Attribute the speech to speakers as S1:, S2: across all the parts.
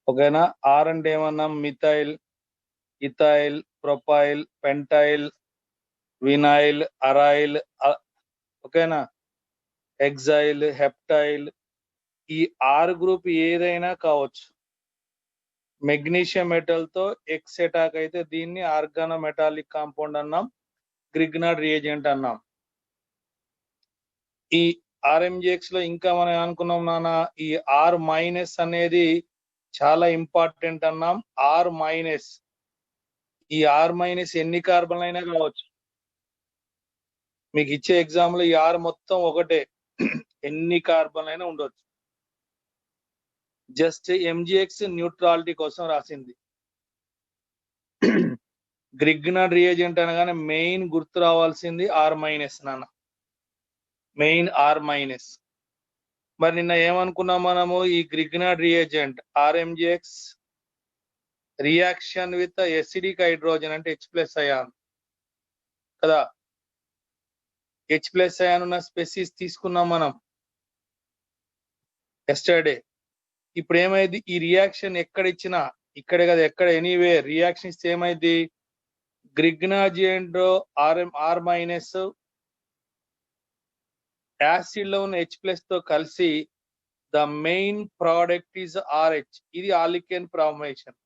S1: ఓకేనా. ఆర్ అంటే ఏమన్నాం? Methyl, ethyl, propyl, pentyl, vinyl, aryl, ఓకేనా, ఎగ్జైల్, హెప్టైల్. ఈ ఆర్ గ్రూప్ ఏదైనా కావచ్చు. మెగ్నీషియం మెటల్ తో ఎక్స్ అటాక్ అయితే దీన్ని ఆర్గానో మెటాలిక్ కాంపౌండ్ అన్నాం, గ్రిగ్నార్డ్ రియేజెంట్ అన్నాం. ఈ ఆర్ఎంజిఎక్స్ లో ఇంకా మనం అనుకున్నాం నాన్న, ఈ ఆర్ మైనస్ అనేది చాలా ఇంపార్టెంట్ అన్నాం. ఆర్ మైనస్, ఈ ఆర్ మైనస్ ఎన్ని కార్బన్ అయినా కావచ్చు. మీకు ఇచ్చే ఎగ్జామ్ లో ఈ ఆర్ మొత్తం ఒకటే, ఎన్ని కార్బన్ అయినా ఉండొచ్చు. జస్ట్ ఎంజిఎక్స్ న్యూట్రాలిటీ కోసం రాసింది. గ్రిగ్నార్డ్ రియేజెంట్ అనగానే మెయిన్ గుర్తు రావాల్సింది ఆర్ మైనస్ నాన్న, మెయిన్ ఆర్ మైనస్. మరి నిన్న ఏమనుకున్నాం మనము? ఈ Grignard reagent RMgX reaction with acidic hydrogen అంటే H+ అయాన్ కదా. H+ అయాన్ ఉన్న స్పెసిస్ తీసుకున్నాం మనం ఎస్టర్డే. ఇప్పుడు ఏమైంది? ఈ రియాక్షన్ ఎక్కడ ఇచ్చినా ఇక్కడే కదా, ఎక్కడ ఎనీవే రియాక్షన్ ఇస్తే ఏమైంది? గ్రిగ్నార్డ్ ఆర్ మైనస్ యాసిడ్ లో ఉన్న H+ తో కలిసి the main product is RH. ఇది ఆలికేన్ ఫార్మేషన్,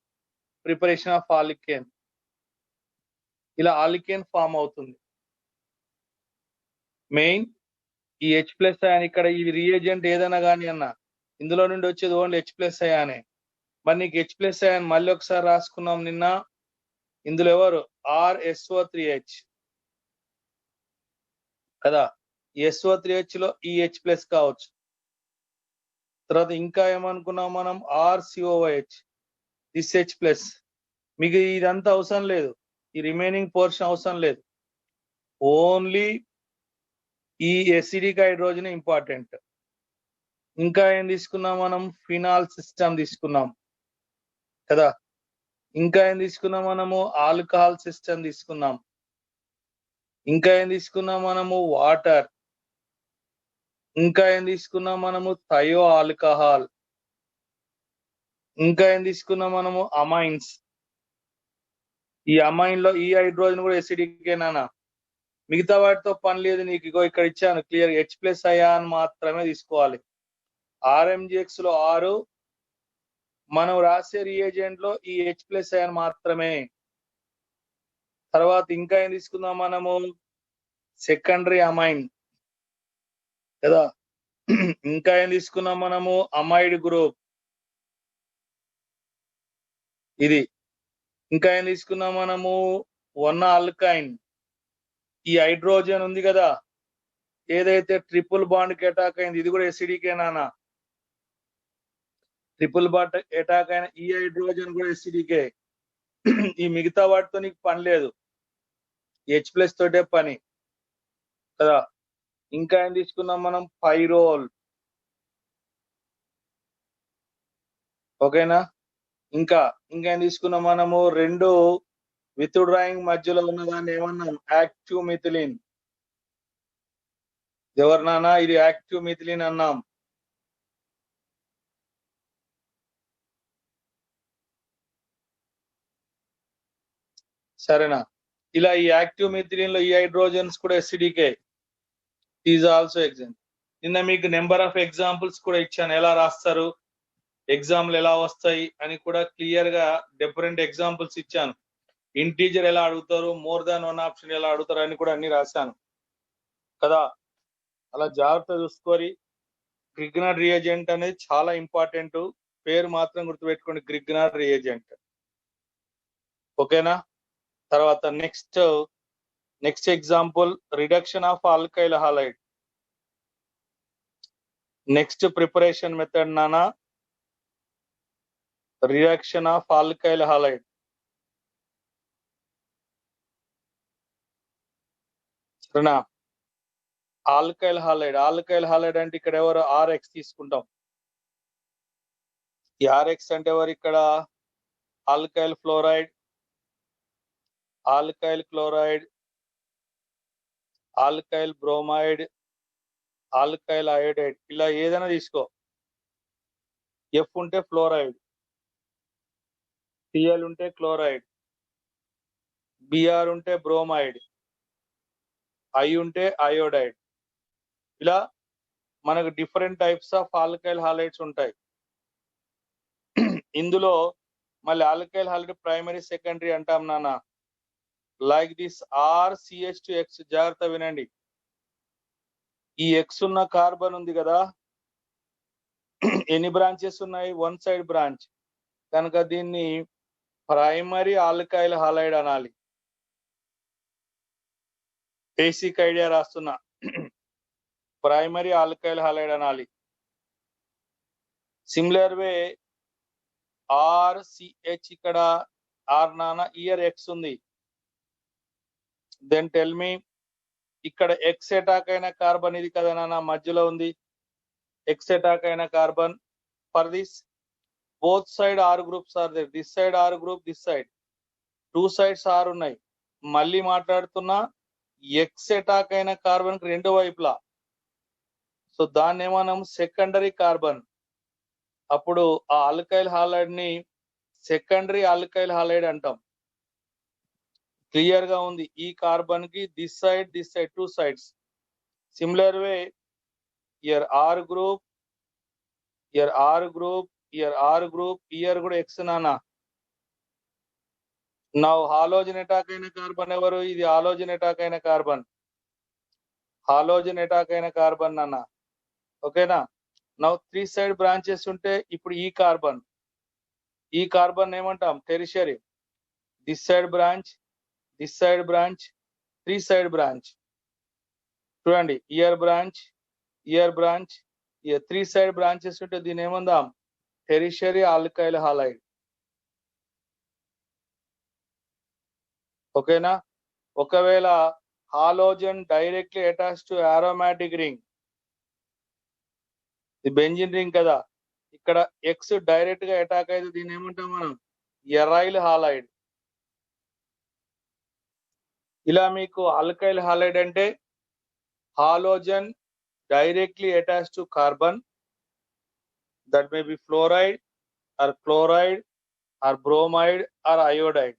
S1: ప్రిపరేషన్ ఆఫ్ ఆలికేన్. ఇలా ఆలికేన్ ఫామ్ అవుతుంది. మెయిన్ ఈ H+ అయాన్ ఇక్కడ ఈ రియేజెంట్ ఏదైనా కానీ అన్న ఇందులో నుండి వచ్చేది ఓన్లీ H+ అయానే. మరి నీకు H+ అయాన్ మళ్ళీ ఒకసారి రాసుకున్నాం నిన్న. ఇందులో ఎవరు? RSO3H కదా. SO3H లో ఈ H+ కావచ్చు. తర్వాత ఇంకా ఏమనుకున్నాం మనం? RCOH, this H+. మీకు ఇదంతా అవసరం లేదు, ఈ రిమైనింగ్ పోర్షన్ అవసరం లేదు. ఓన్లీ ఈ ఎసిడిక్ హైడ్రోజన్ ఇంపార్టెంట్. ఇంకా ఏం తీసుకున్నాం మనం? ఫినాల్ సిస్టమ్ తీసుకున్నాం కదా. ఇంకా ఏం తీసుకున్నాం మనము? ఆల్కహాల్ సిస్టమ్ తీసుకున్నాం. ఇంకా ఏం తీసుకున్నాం మనము? వాటర్. ఇంకా ఏం తీసుకున్నాం మనము? Thio alcohol. ఇంకా ఏం తీసుకున్నాం మనము? అమైన్స్. ఈ అమైన్ లో ఈ హైడ్రోజన్ కూడా ఎసిడికేనా? మిగతా వాటితో పని లేదు నీకు. ఇగో ఇక్కడ ఇచ్చాను క్లియర్, H+ అయాన్ మాత్రమే తీసుకోవాలి. ఆర్ఎంజిఎక్స్ లో 6, మనం రాసే రియేజెంట్ లో ఈ H+ అయాన్ మాత్రమే. తర్వాత ఇంకా ఏం తీసుకుందాం మనము? సెకండరీ అమైన్ కదా. ఇంకా ఏం తీసుకున్నాం మనము? అమైడ్ గ్రూప్ ఇది. ఇంకా ఏం తీసుకున్నాం మనము? 1 ఆల్కైన్. ఈ హైడ్రోజన్ ఉంది కదా, ఏదైతే ట్రిపుల్ బాండ్ కి అటాక్ అయింది, ఇది కూడా ఎసిడికేనా? ట్రిపుల్ బాండ్ అటాక్ అయిన ఈ హైడ్రోజన్ కూడా ఎసిడికే. ఈ మిగతా వాటితో నీకు పని లేదు, H+ తోటే పని కదా. ఇంకా ఏం తీసుకున్నాం మనం? పైరోల్. ఓకేనా. ఇంకా ఏం తీసుకున్నాం మనము? 2 విత్డ్రాయింగ్ మధ్యలో ఉన్నదాన్ని ఏమన్నాం? Active methylene. ఎవరినానా? ఇది యాక్టివ్ మిథిలిన్ అన్నాం. సరేనా. ఇలా ఈ యాక్టివ్ మిథిలిన్ లో ఈ హైడ్రోజన్స్ కూడా ఎసిడికే. Is also example. నిన్న మీకు నెంబర్ ఆఫ్ ఎగ్జాంపుల్స్ కూడా ఇచ్చాను, ఎలా రాస్తారు, ఎగ్జామ్లు ఎలా వస్తాయి అని కూడా క్లియర్ గా డిఫరెంట్ ఎగ్జాంపుల్స్ ఇచ్చాను. ఇంటీజర్ ఎలా అడుగుతారు, మోర్ దాన్ 1 ఆప్షన్ ఎలా అడుగుతారు అని కూడా అన్ని రాశాను కదా. అలా జాగ్రత్త చూసుకొని. గ్రిగ్నార్డ్ రియేజెంట్ అనేది చాలా ఇంపార్టెంట్, పేరు మాత్రం గుర్తుపెట్టుకోండి, గ్రిగ్నార్డ్ రియేజెంట్. ఓకేనా. తర్వాత next example, reduction of alkyl halide. Next preparation method నానా, రిడక్షన్ ఆఫ్ ఆల్కైల్ హాలైడ్. సరేనా. ఆల్కైల్ హాలైడ్ అంటే ఇక్కడ ఎవరు? RX తీసుకుంటాం. ఈ RX అంటే ఎవరు ఇక్కడ? Alkyl fluoride, alkyl chloride, alkyl bromide, alkyl iodide. ఇలా ఏదైనా తీసుకో. F ఉంటే ఫ్లోరైడ్, Cl ఉంటే క్లోరైడ్, Br ఉంటే బ్రోమైడ్, I ఉంటే అయోడైడ్. ఇలా మనకు different types of alkyl halides ఉంటాయి. ఇందులో మళ్ళీ ఆల్కైల్ హాలైడ్ ప్రైమరీ సెకండరీ అంటాం నాన్న. Like this RCH2X. జాగ్రత్త వినండి. ఈ ఎక్స్ ఉన్న కార్బన్ ఉంది కదా, ఎన్ని బ్రాంచెస్ ఉన్నాయి? One side branch. కనుక దీన్ని ప్రైమరీ ఆల్కైల్ హాలైడ్ అనాలి. బేసిక్ ఐడియా రాస్తున్నా. ప్రైమరీ ఆల్కైల్ హాలైడ్ అనాలి. సిమిలర్ వే RCH, ఇక్కడ ఆర్ నాన్న, ఇయర్ ఎక్స్ ఉంది. దెన్ టెల్ మీ, ఇక్కడ ఎక్స్ అటాక్ అయిన కార్బన్ ఇది కదా నాన్న, మధ్యలో ఉంది. ఎక్స్ అటాక్ అయిన carbon. For this both side are groups are there. This side are group, this side two sides are ఉన్నాయి. మళ్ళీ మాట్లాడుతున్నా, ఎక్స్ అటాక్ అయిన కార్బన్ కి రెండు వైపులా. సో దాన్ని మనం సెకండరీ కార్బన్. అప్పుడు ఆ ఆల్కైల్ హాలైడ్ ని సెకండరీ ఆల్కైల్ హాలైడ్ అంటాం. క్లియర్ గా ఉంది. ఈ కార్బన్ కి this side two sides. Similar way year are group, year are group, year are group, year కూడా ఎక్స్ నానా. నౌ హాలోజన్ అటాక్ అయిన కార్బన్ ఎవరు? ఇది హాలోజన్ అటాక్ అయిన కార్బన్. హాలోజన్ అటాక్ అయిన కార్బన్ నాన్న. ఓకేనా? నౌ త్రీ సైడ్ బ్రాంచెస్ ఉంటే ఇప్పుడు ఈ కార్బన్ ఏమంటాం? Tertiary. This side branch, this side branch, three side branch. చూడండి, here branch, here branch, here, three side branches ఉంటే దీని ఏమందాం? Tertiary alkyl halide. ఓకేనా? ఒకవేళ halogen directly attach to aromatic ring, ఇది బెంజిన్ రింగ్ కదా, ఇక్కడ ఎక్స్ డైరెక్ట్ గా అటాక్ అయితే దీన్ని ఏమంటాం మనం? Aryl halide. ఇలా మీకు ఆల్కైల్ హాలైడ్ అంటే halogen directly attach to carbon, that may be fluoride or chloride or bromide or iodide.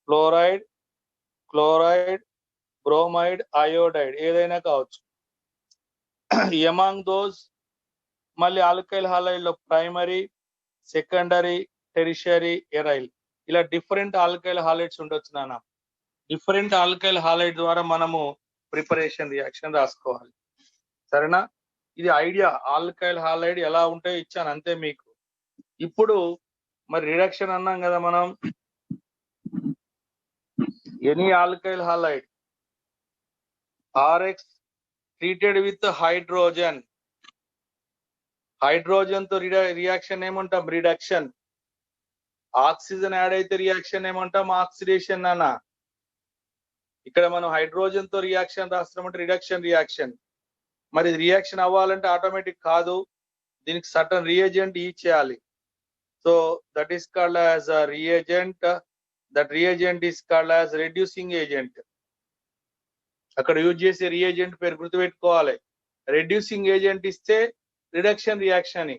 S1: Fluoride, chloride, bromide, iodide ఏదైనా కావచ్చు. ఎమాంగ్ దోస్ మళ్ళీ ఆల్కైల్ హాలైడ్ లో ప్రైమరీ, సెకండరీ, టెరిషరీ, ఎరైల్, ఇలా different alkyl halides ఉండొచ్చు నాన్న. Different alkyl halide ద్వారా మనము preparation reaction రాసుకోవాలి. సరేనా? ఇది ఐడియా. ఆల్కైల్ హాలైడ్ ఎలా ఉంటాయో ఇచ్చాను అంతే మీకు. ఇప్పుడు మరి రిడక్షన్ అన్నాం కదా మనం. Any alkyl halide RX treated with hydrogen. Hydrogen తో రియాక్షన్ ఏమంటాం? రిడక్షన్. ఆక్సిజన్ యాడ్ అయితే రియాక్షన్ ఏమంటాం? ఆక్సిడేషన్ నాన్న. ఇక్కడ మనం హైడ్రోజన్ తో రియాక్షన్ రాస్తున్నామంటే రిడక్షన్ రియాక్షన్. మరి రియాక్షన్ అవ్వాలంటే ఆటోమేటిక్ కాదు, దీనికి సర్టన్ రియేజెంట్ యూజ్ చేయాలి. So that is called as a reagent. That reagent is called as reducing agent. అక్కడ యూజ్ చేసే రియేజెంట్ పేరు గుర్తుపెట్టుకోవాలి. రెడ్యూసింగ్ ఏజెంట్ ఇస్తే రిడక్షన్ రియాక్షన్ అని,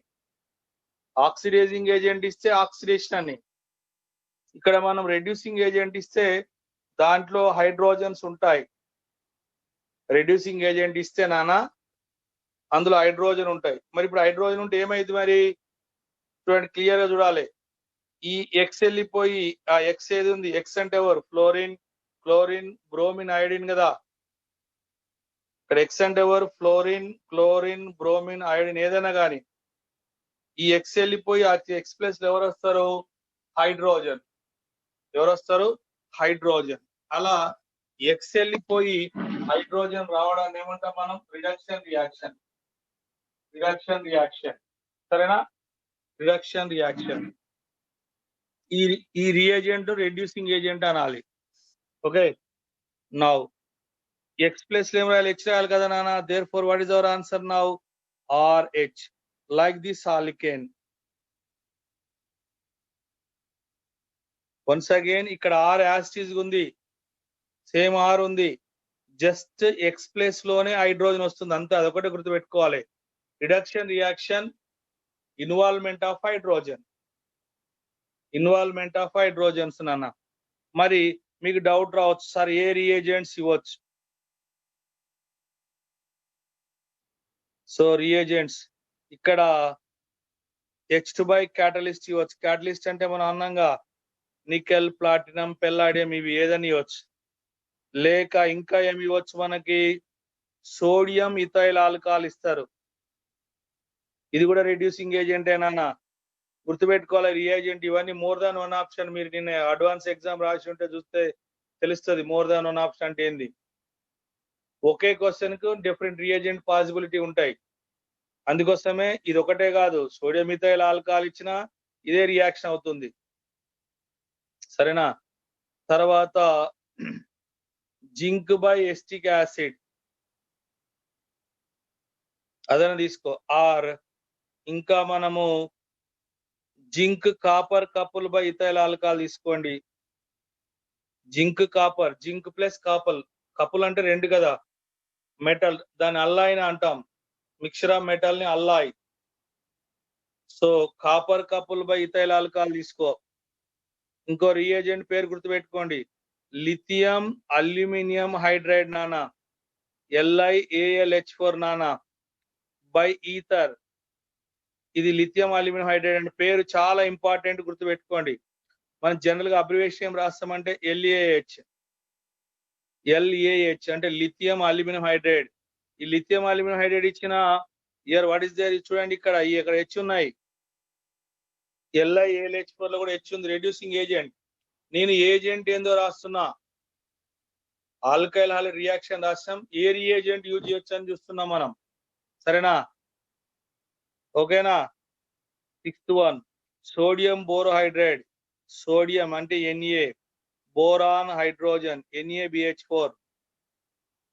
S1: ఆక్సిడైజింగ్ ఏజెంట్ ఇస్తే ఆక్సిడేషన్ అని. ఇక్కడ మనం రెడ్యూసింగ్ ఏజెంట్ ఇస్తే దాంట్లో హైడ్రోజన్స్ ఉంటాయి. రెడ్యూసింగ్ ఏజెంట్ ఇస్తే నానా అందులో హైడ్రోజన్ ఉంటాయి. మరి ఇప్పుడు హైడ్రోజన్ ఉంటే ఏమైంది మరి? చూడండి, క్లియర్ గా చూడాలి. ఈ ఎక్స్ వెళ్ళిపోయి ఆ ఎక్స్ ఏది ఉంది? ఎక్స్ అంటే ఎవరు? ఫ్లోరిన్, క్లోరిన్, బ్రోమిన్, అయోడిన్ కదా. ఇక్కడ ఎక్స్ అంటే ఎవరు? ఫ్లోరిన్, క్లోరిన్, బ్రోమిన్, అయోడిన్ ఏదైనా కానీ. ఈ ఎక్స్ వెళ్ళిపోయి ఆ ఎక్స్ ప్లస్ ఎవరు వస్తారు? హైడ్రోజన్. ఎవరు వస్తారు? హైడ్రోజన్. అలా ఎక్స్ వెళ్ళిపోయి హైడ్రోజన్ రావడాన్ని ఏమంటాం మనం? Reduction reaction. Reduction reaction. సరేనా? Reduction reaction. ఈ రియేజెంట్ రెడ్యూసింగ్ ఏజెంట్ అనాలి. ఓకే. నౌ ఎక్స్ ప్లస్ ఏం రాయాలి? హెచ్ రాయాలి కదా నాన్న. Therefore what is our answer now? RH. Like this alkane. Once again ఇక్కడ R యాసిడ్ ఉంది, సేమ్ R ఉంది, జస్ట్ ఎక్స్ ప్లస్ లోనే హైడ్రోజన్ వస్తుంది అంతే. అదొకటి గుర్తుపెట్టుకోవాలి. Reduction reaction, involvement of hydrogen. Involvement of hydrogens నాన్న. మరి మీకు డౌట్ రావచ్చు, సార్ ఏ రియేజెంట్స్ ఇవ్వచ్చు? సో రియేజెంట్స్ ఇక్కడ H2 బై క్యాటలిస్ట్ ఇవ్వచ్చు. క్యాటలిస్ట్ అంటే మనం అన్నంగా నికెల్, ప్లాటినం, పెల్లాడియం ఇవి ఏదని ఇవ్వచ్చు. లేక ఇంకా ఏమి ఇవ్వచ్చు మనకి? సోడియం ఇథైల్ ఆల్కహాల్ ఇస్తారు. ఇది కూడా రెడ్యూసింగ్ ఏజెంట్ ఏనా? గుర్తుపెట్టుకోవాలి రియేజెంట్ ఇవన్నీ మోర్ దాన్ వన్ ఆప్షన్. మీరు నిన్న అడ్వాన్స్ ఎగ్జామ్ రాసి ఉంటే చూస్తే తెలుస్తుంది మోర్ దాన్ వన్ ఆప్షన్ అంటే ఏంది. ఒకే క్వశ్చన్ కు డిఫరెంట్ రియేజెంట్ పాసిబిలిటీ ఉంటాయి. అందుకోసమే ఇది ఒకటే కాదు, సోడియం ఇథైల్ ఆల్కహాల్ ఇచ్చినా ఇదే రియాక్షన్ అవుతుంది. సరేనా? తర్వాత జింక్ బై ఎస్టిక్ యాసిడ్ అదన తీసుకో. ఆర్ ఇంకా మనము zinc copper couple by ethyl alcohol తీసుకోండి. Zinc copper, zinc plus couple. Couple అంటే రెండు కదా మెటల్, దాన్ని అల్లాయిని అంటాం. మిక్చర్ ఆఫ్ మెటల్ ని alloy. So copper couple by ethyl alcohol తీసుకో. ఇంకో రియేజెంట్ పేరు గుర్తుపెట్టుకోండి, లిథియం అల్యూమినియం హైడ్రైడ్ నానా, LiAlH4 నానా బై ఈథర్. ఇది లిథియం అల్యూమినియం హైడ్రైడ్ అంటే పేరు చాలా ఇంపార్టెంట్, గుర్తుపెట్టుకోండి. మనం జనరల్ గా అబ్రివేషన్ ఏం రాస్తామంటే LaH అంటే లిథియం అల్యూమినియం హైడ్రైడ్. ఈ లిథియం అల్యూమినియం హైడ్రైడ్ ఇచ్చిన ఇయర్ వాట్ ఇస్ దేర్ చూడండి, ఇక్కడ H ఉన్నాయి. LiAlH4 లో కూడా H ఉంది, రెడ్యూసింగ్ ఏజెంట్. నేను ఏజెంట్ ఏందో రాస్తున్నా, ఆల్కైల్ హాలిడ్ రియాక్షన్ రాస్తాం, ఏ రియేజెంట్ యూజ్ చేయొచ్చు అని చూస్తున్నాం మనం. సరేనా? ఓకేనా? 6th one sodium borohydride. Sodium అంటే Na, boron hydrogen NaBH4,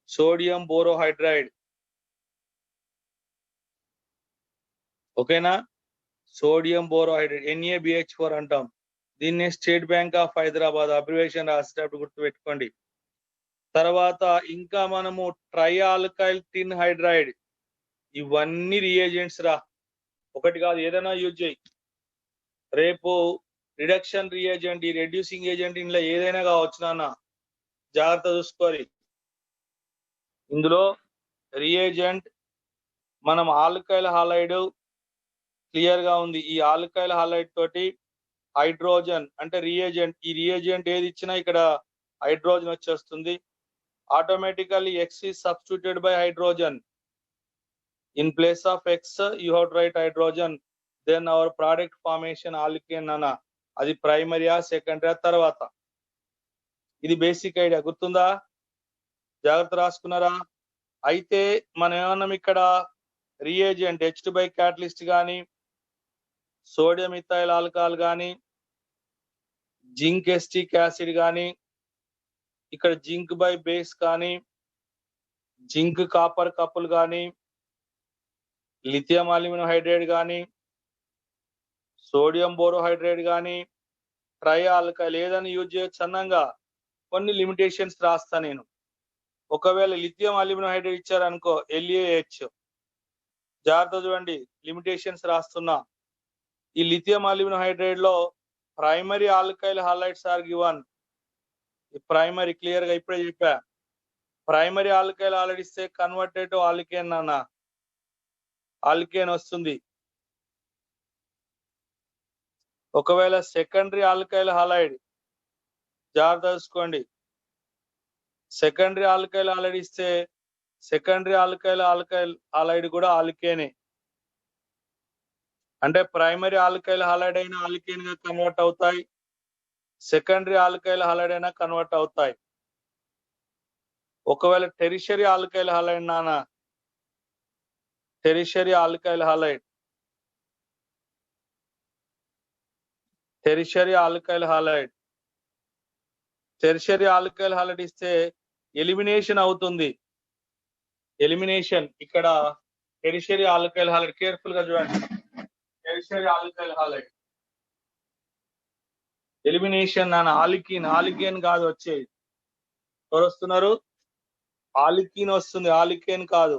S1: sodium borohydride. ఓకేనా? సోడియం బోరోహైడ్రైడ్ NaBH4 అంటాం. దీన్ని State Bank of Hyderabad abbreviation రాసేటప్పుడు గుర్తుపెట్టుకోండి. తర్వాత ఇంకా మనము ట్రైఆల్కైల్ టిన్ హైడ్రైడ్. ఇవన్నీ రియేజెంట్స్ రా, ఒకటి కాదు ఏదైనా యూజ్ చేయి. రేపు రిడక్షన్ రియేజెంట్, ఈ రెడ్యూసింగ్ ఏజెంట్ ఇందులో ఏదైనా కావచ్చు నాన్న, జాగ్రత్త చూసుకోవాలి. ఇందులో రియేజెంట్ మనం ఆల్కైల్ హాలైడ్ క్లియర్ గా ఉంది. ఈ ఆల్కైల్ హాలైడ్ తోటి హైడ్రోజన్ అంటే రియేజెంట్, ఈ రియేజెంట్ ఏది ఇచ్చినా ఇక్కడ హైడ్రోజన్ వచ్చేస్తుంది. Automatically X is substituted by hydrogen. In place of X you have to write hydrogen, then our product formation alkane అన్న. అది ప్రైమరీయా సెకండరీయా తర్వాత. ఇది బేసిక్ ఐడియా, గుర్తుందా? జాగ్రత్త రాసుకున్నారా? అయితే మనం ఏమన్నాం ఇక్కడ, రియేజెంట్ H2 బై క్యాటలిస్ట్ కానీ, సోడియం ఇథైల్ ఆల్కహాల్ కానీ, జింక్ ఎస్టిక్ యాసిడ్ కానీ, ఇక్కడ జింక్ బై బేస్ కానీ, జింక్ కాపర్ కపుల్ కానీ, లిథియం అల్యూమినియం హైడ్రైడ్ కానీ, సోడియం బోరోహైడ్రైడ్ కానీ, ట్రై ఆల్కైల్ ఏదని యూజ్ చేయొచ్చు అన్నంగా. కొన్ని లిమిటేషన్స్ రాస్తా నేను. ఒకవేళ లిథియం అల్యూమినియం హైడ్రైడ్ ఇచ్చారనుకో LaH, జాగ్రత్త చూడండి లిమిటేషన్స్ రాస్తున్నా. ఈ లిథియం అల్యూమినియం హైడ్రైడ్ లో primary alkyl halides are given. ఈ ప్రైమరీ క్లియర్ గా ఇప్పుడే చెప్పా. ప్రైమరీ ఆల్కైల్ హాలైడ్ ఇస్తే కన్వర్టెడ్ టు ఆల్కేన్ అన్న, ఆల్కేన్ వస్తుంది. ఒకవేళ సెకండరీ ఆల్కైల్ హాలైడ్, జాగ్రత్త చూసుకోండి, సెకండరీ ఆల్కైల్ హాలైడ్ ఇస్తే సెకండరీ ఆల్కైల్ హాలైడ్ కూడా ఆల్కేనే. అంటే ప్రైమరీ ఆల్కైల్ హాలైడ్ అయినా ఆల్కేన్ గా కన్వర్ట్ అవుతాయి, సెకండరీ ఆల్కైల్ హాలైడ్ అయినా కన్వర్ట్ అవుతాయి. ఒకవేళ టెరిషరీ ఆల్కైల్ హాలైడ్ నానా, tertiary alkyl halide, tertiary alkyl halide, tertiary alkyl halide ఇస్తే ఎలిమినేషన్ అవుతుంది. ఎలిమినేషన్ ఇక్కడ టెరిషరీ ఆల్కైల్ హాలైడ్, కేర్ఫుల్ గా చూడండి, టెరిషరీ ఆల్కైల్ హాలైడ్ ఎలిమినేషన్ నాన్న. ఆలికేన్ కాదు వచ్చేది. ఎవరు వస్తున్నారు? ఆలికీన్ వస్తుంది, ఆలికేన్ కాదు.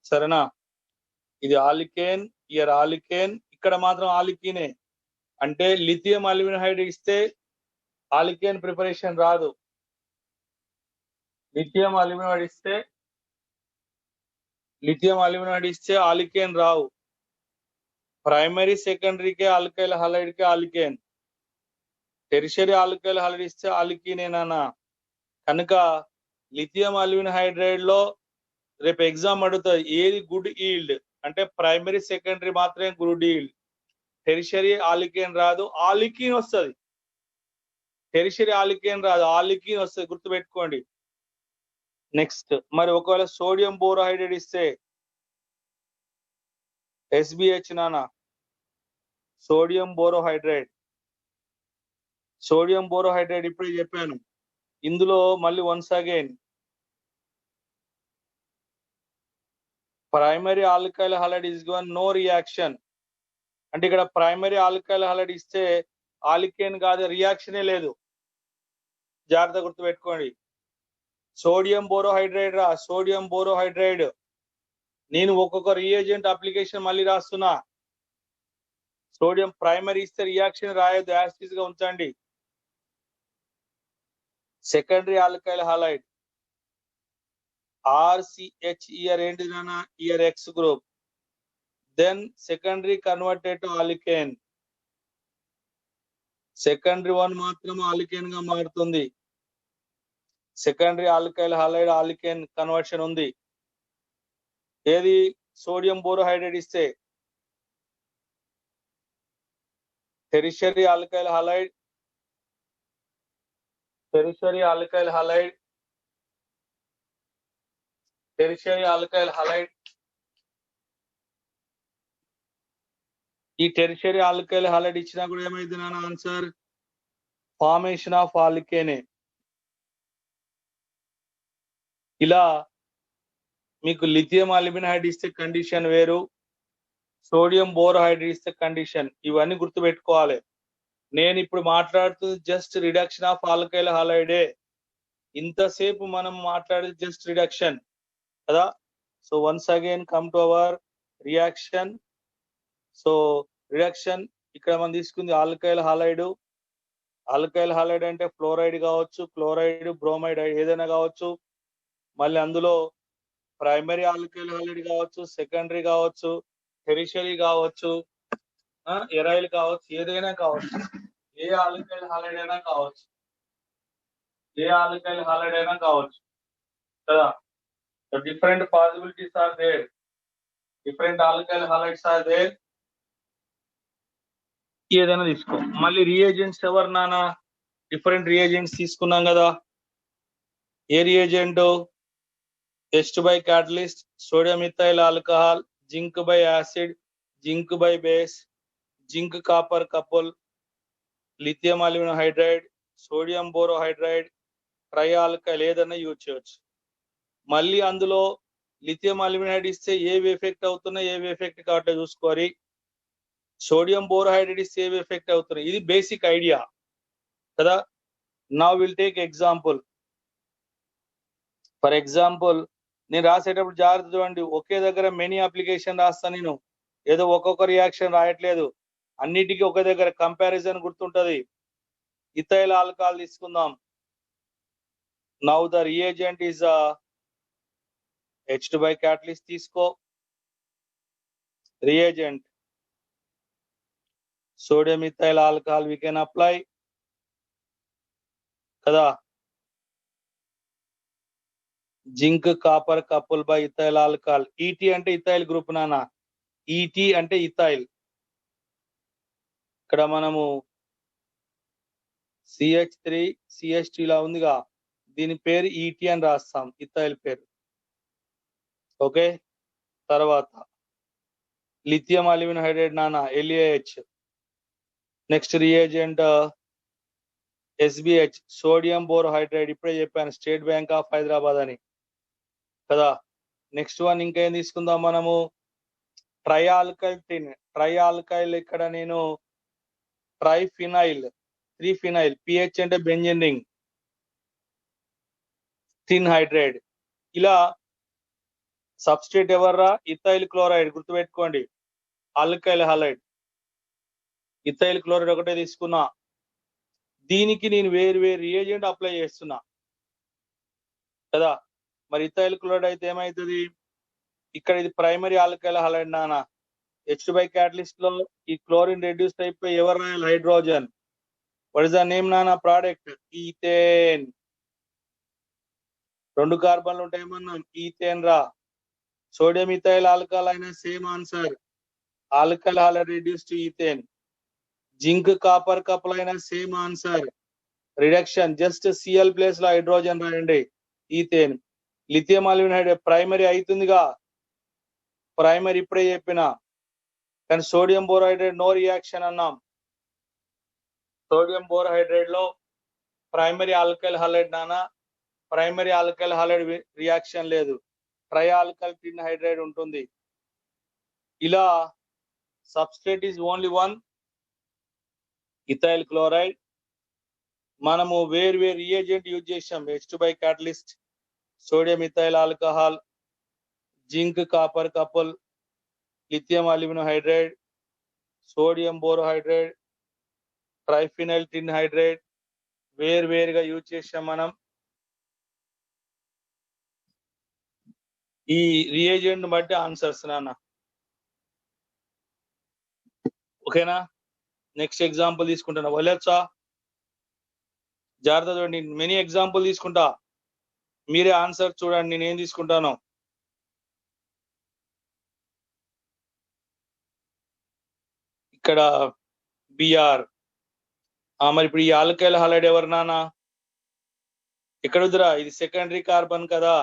S1: సరేనా? ఇది ఆలికేన్, ఇయర్ ఆలికేన్, ఇక్కడ మాత్రం ఆలికీనే. అంటే లిథియం అల్యూమినియం హైడ్రైడ్ ఇస్తే ఆలికేన్ ప్రిపరేషన్ రాదు. లిథియం అల్యూమినియం ఇస్తే ఆలికేన్ రావు. ప్రైమరీ సెకండరీకే ఆల్కైల్ హలైడ్ కే ఆలికేన్, టెరిషరీ ఆల్కైల్ హలైడ్ ఇస్తే ఆలికీనేనా. కనుక లిథియం అల్యూమినియం హైడ్రైడ్ లో రేపు ఎగ్జామ్ అడుగుతుంది ఏది గుడ్ ఈల్డ్ అంటే ప్రైమరీ సెకండరీ మాత్రమే గుడ్ ఈల్డ్, టెరిషరీ ఆలికేన్ రాదు. ఆలికీన్ వస్తుంది, టెరిషరీ ఆలికేన్ రాదు, ఆలికీన్ వస్తుంది, గుర్తుపెట్టుకోండి. నెక్స్ట్ మరి ఒకవేళ సోడియం బోరోహైడ్రైడ్ ఇస్తే SBH నానా, సోడియం బోరోహైడ్రైడ్ ఇప్పుడే చెప్పాను. ఇందులో మళ్ళీ once again primary alkyl halide is given no reaction. అంటే ఇక్కడ ప్రైమరీ ఆల్కైల్ హలైడ్ ఇస్తే ఆలికేన్ కాదు, రియాక్షనే లేదు. జాగ్రత్త గుర్తుపెట్టుకోండి. సోడియం బోరోహైడ్రైడ్ నేను ఒక్కొక్క రియేజెంట్ అప్లికేషన్ మళ్ళీ రాస్తున్నా. సోడియం ప్రైమరీ ఇస్తే రియాక్షన్ రాయొద్దు, యాసిడ్ గా ఉంచండి. Secondary alkyl halide RCH here ఏంటి నాన్న, here X group. Then secondary converted to alkane, secondary one మాత్రం ఆలికేన్ గా మారుతుంది. Secondary alkyl halide alkane conversion ఉంది. ఏది సోడియం బోరోహైడ్రైడ్ ఇస్తే టెరిషరీ ఆల్కైల్ హలైడ్ ఈ టెరిషరీ ఆల్కైల్ హలైడ్ ఇచ్చినా కూడా ఏమైంది నాన్న, ఆన్సర్ ఫార్మేషన్ ఆఫ్ ఆలికేనే. ఇలా మీకు లిథియం అల్యూమినియం హైడ్రైడ్ ఇస్తే కండిషన్ వేరు, సోడియం బోరోహైడ్రైడ్ ఇస్తే కండిషన్. ఇవన్నీ గుర్తుపెట్టుకోవాలి. నేను ఇప్పుడు మాట్లాడుతుంది జస్ట్ రిడక్షన్ ఆఫ్ ఆల్కైల్ హలైడే. ఇంతసేపు మనం మాట్లాడేది జస్ట్ రిడక్షన్ కదా. So once again come to our reaction. So reduction ఇక్కడ మనం తీసుకుంది ఆల్కైల్ హలైడ్ అంటే ఫ్లోరైడ్ కావచ్చు, క్లోరైడ్, బ్రోమైడ్ ఏదైనా కావచ్చు. మళ్ళీ అందులో ప్రైమరీ ఆల్కైల్ హలైడ్ కావచ్చు, సెకండరీ కావచ్చు, టెరిషరీ కావచ్చు, ఎరైల్ కావచ్చు, ఏదైనా కావచ్చు, ఏ ఆల్కైల్ హలైడ్ అయినా కావచ్చు కదా. Different possibilities are there, different alkyl halides are there. ఏదైనా తీసుకో. మళ్ళీ రియేజెంట్స్ ఎవరు నానా, డిఫరెంట్ రియేజెంట్స్ తీసుకున్నాం కదా. ఏ reagent, H2 by catalyst, sodium ethyl alcohol, zinc by acid, zinc by base, zinc copper couple, lithium aluminum hydride, sodium borohydride, trialkyl ఏదైనా use చేయొచ్చు. మళ్ళీ అందులో లిథియం అల్యూమినియం హైడ్రైడ్ ఇస్తే ఏవి ఎఫెక్ట్ అవుతున్నాయి, ఏవి ఎఫెక్ట్ కావట్లేదు చూసుకోవాలి. సోడియం బోరోహైడ్రైడ్ ఇస్తే ఏవి ఎఫెక్ట్ అవుతున్నాయి, ఇది బేసిక్ ఐడియా కదా. Now will take example. For example నేను రాసేటప్పుడు జాగ్రత్త చూడండి, ఒకే దగ్గర మెనీ అప్లికేషన్ రాస్తాను నేను, ఏదో ఒక్కొక్క రియాక్షన్ రాయట్లేదు, అన్నిటికీ ఒక దగ్గర కంపారిజన్ గుర్తుంటది. ఇథైల్ ఆల్కహాల్ తీసుకుందాం. Now the reagent is H2 by catalyst తీసుకో. Reagent sodium ethyl alcohol we can apply కదా. Zinc copper couple by ethyl alcohol. ET అంటే ఇథైల్ గ్రూప్ నానా, ET అంటే ఇథైల్. ఇక్కడ మనము CH3 CH2 ఇలా ఉందిగా, దీని పేరు ET అని రాస్తాం, ఇథైల్ పేరు. ఓకే. తర్వాత లిథియం అల్యూమినియం హైడ్రైడ్ నానా, LaH. Next reagent SBH, sodium borohydride. ఇప్పుడే చెప్పాను స్టేట్ బ్యాంక్ ఆఫ్ హైదరాబాద్ అని కదా. నెక్స్ట్ వన్ ఇంకా ఏం తీసుకుందాం మనము, ట్రైఆల్కైల్. ఇక్కడ నేను ట్రైఫినైల్, 3-ఫినైల్, PH అంటే బెంజీన్ రింగ్, టిన్ హైడ్రైడ్. ఇలా సబ్స్ట్రేట్ ఎవర్రా, ఇథైల్ క్లోరైడ్. గుర్తుపెట్టుకోండి, ఆల్కైల్ హలైడ్. ఇథైల్ క్లోరైడ్ ఒకటే తీసుకున్నా, దీనికి నేను వేరు రియేజెంట్ అప్లై చేస్తున్నా కదా. మరి ఇథైల్ క్లోరైడ్ అయితే ఏమైతుంది, ఇక్కడ ఇది ప్రైమరీ ఆల్కైల్ హాలైడ్ నానా, H2 బై క్యాటలిస్ట్ లో ఈ క్లోరిన్ రెడ్యూస్ అయిపోయి ఎవరు రాయాలి, hydrogen. What is the name నానా ప్రోడక్ట్, ఈథేన్. 2 కార్బన్లు ఉంటాయి మనం, ఈథేన్ రా. సోడియం ఇథైల్ ఆల్కహాల్ అయినా same answer, alcohol halide reduce to ethane. Zinc copper couple అయినా same answer, reduction, just Cl place లో హైడ్రోజన్ రాయండి, ethane. Lithium aluminate hydrate primary అవుతుందిగా, ప్రైమరీ ఇప్పుడే చెప్పిన. కానీ సోడియం బోర్హైడ్రేట్ నో రియాక్షన్ అన్నాం. సోడియం బోర్హైడ్రేట్ లో ప్రైమరీ ఆల్కైల్ హాలైడ్ నానా, ప్రైమరీ ఆల్కైల్ హాలైడ్ రియాక్షన్ లేదు, ట్రై ఆల్కైల్ టిన్ హైడ్రైడ్ ఉంటుంది. ఇలా substrate is only one, ethyl chloride. మనము వేరు రియేజెంట్ యూజ్ చేసాం, H2 by catalyst, sodium ethyl alcohol, zinc copper couple, lithium aluminium hydride, sodium borohydride, triphenyl tin hydride వేరుగా use చేసాం మనం. ఈ రియేజెంట్ బట్టి ఆన్సర్స్ నాన్న, ఓకేనా. నెక్స్ట్ ఎగ్జాంపుల్ తీసుకుంటున్నా, వెళ్ళొచ్చా? జాగ్రత్త చూడండి, మెనీ ఎగ్జాంపుల్ తీసుకుంటా, మీరే ఆన్సర్ చూడండి నేను ఏం తీసుకుంటాను. ఇక్కడ బిఆర్, మరి ఇప్పుడు ఈ ఆల్కైల్ హాలైడ్ ఎవరు నానా, ఇక్కడ వద్దురా, ఇది సెకండరీ కార్బన్ కదా,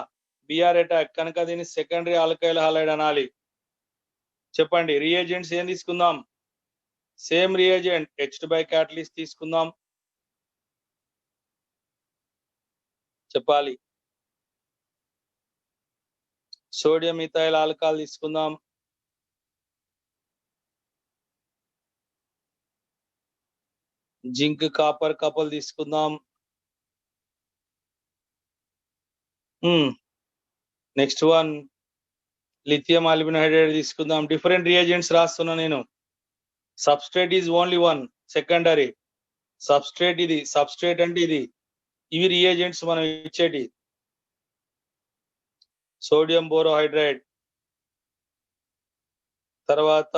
S1: బిఆర్ అటాక్ కనుక దీన్ని సెకండరీ ఆల్కైల్ హాలైడ్ అనాలి. చెప్పండి రియేజెంట్స్ ఏం తీసుకుందాం, same reagent H2 by catalyst తీసుకుందాం, చెప్పాలి. సోడియం ఇథైల్ ఆల్కహాల్ తీసుకుందాం, జింక్ కాపర్ కపుల్ తీసుకుందాం. Next one lithium aluminium hydride తీసుకుందాం. డిఫరెంట్ రియేజెంట్స్ రాస్తున్నా నేను. Substrate is only one, secondary substrate ఇది, సబ్స్ట్రేట్ అంటే ఇది. ఇవి రియేజెంట్స్ మనం ఇచ్చేటి. సోడియం బోరోహైడ్రైడ్, తర్వాత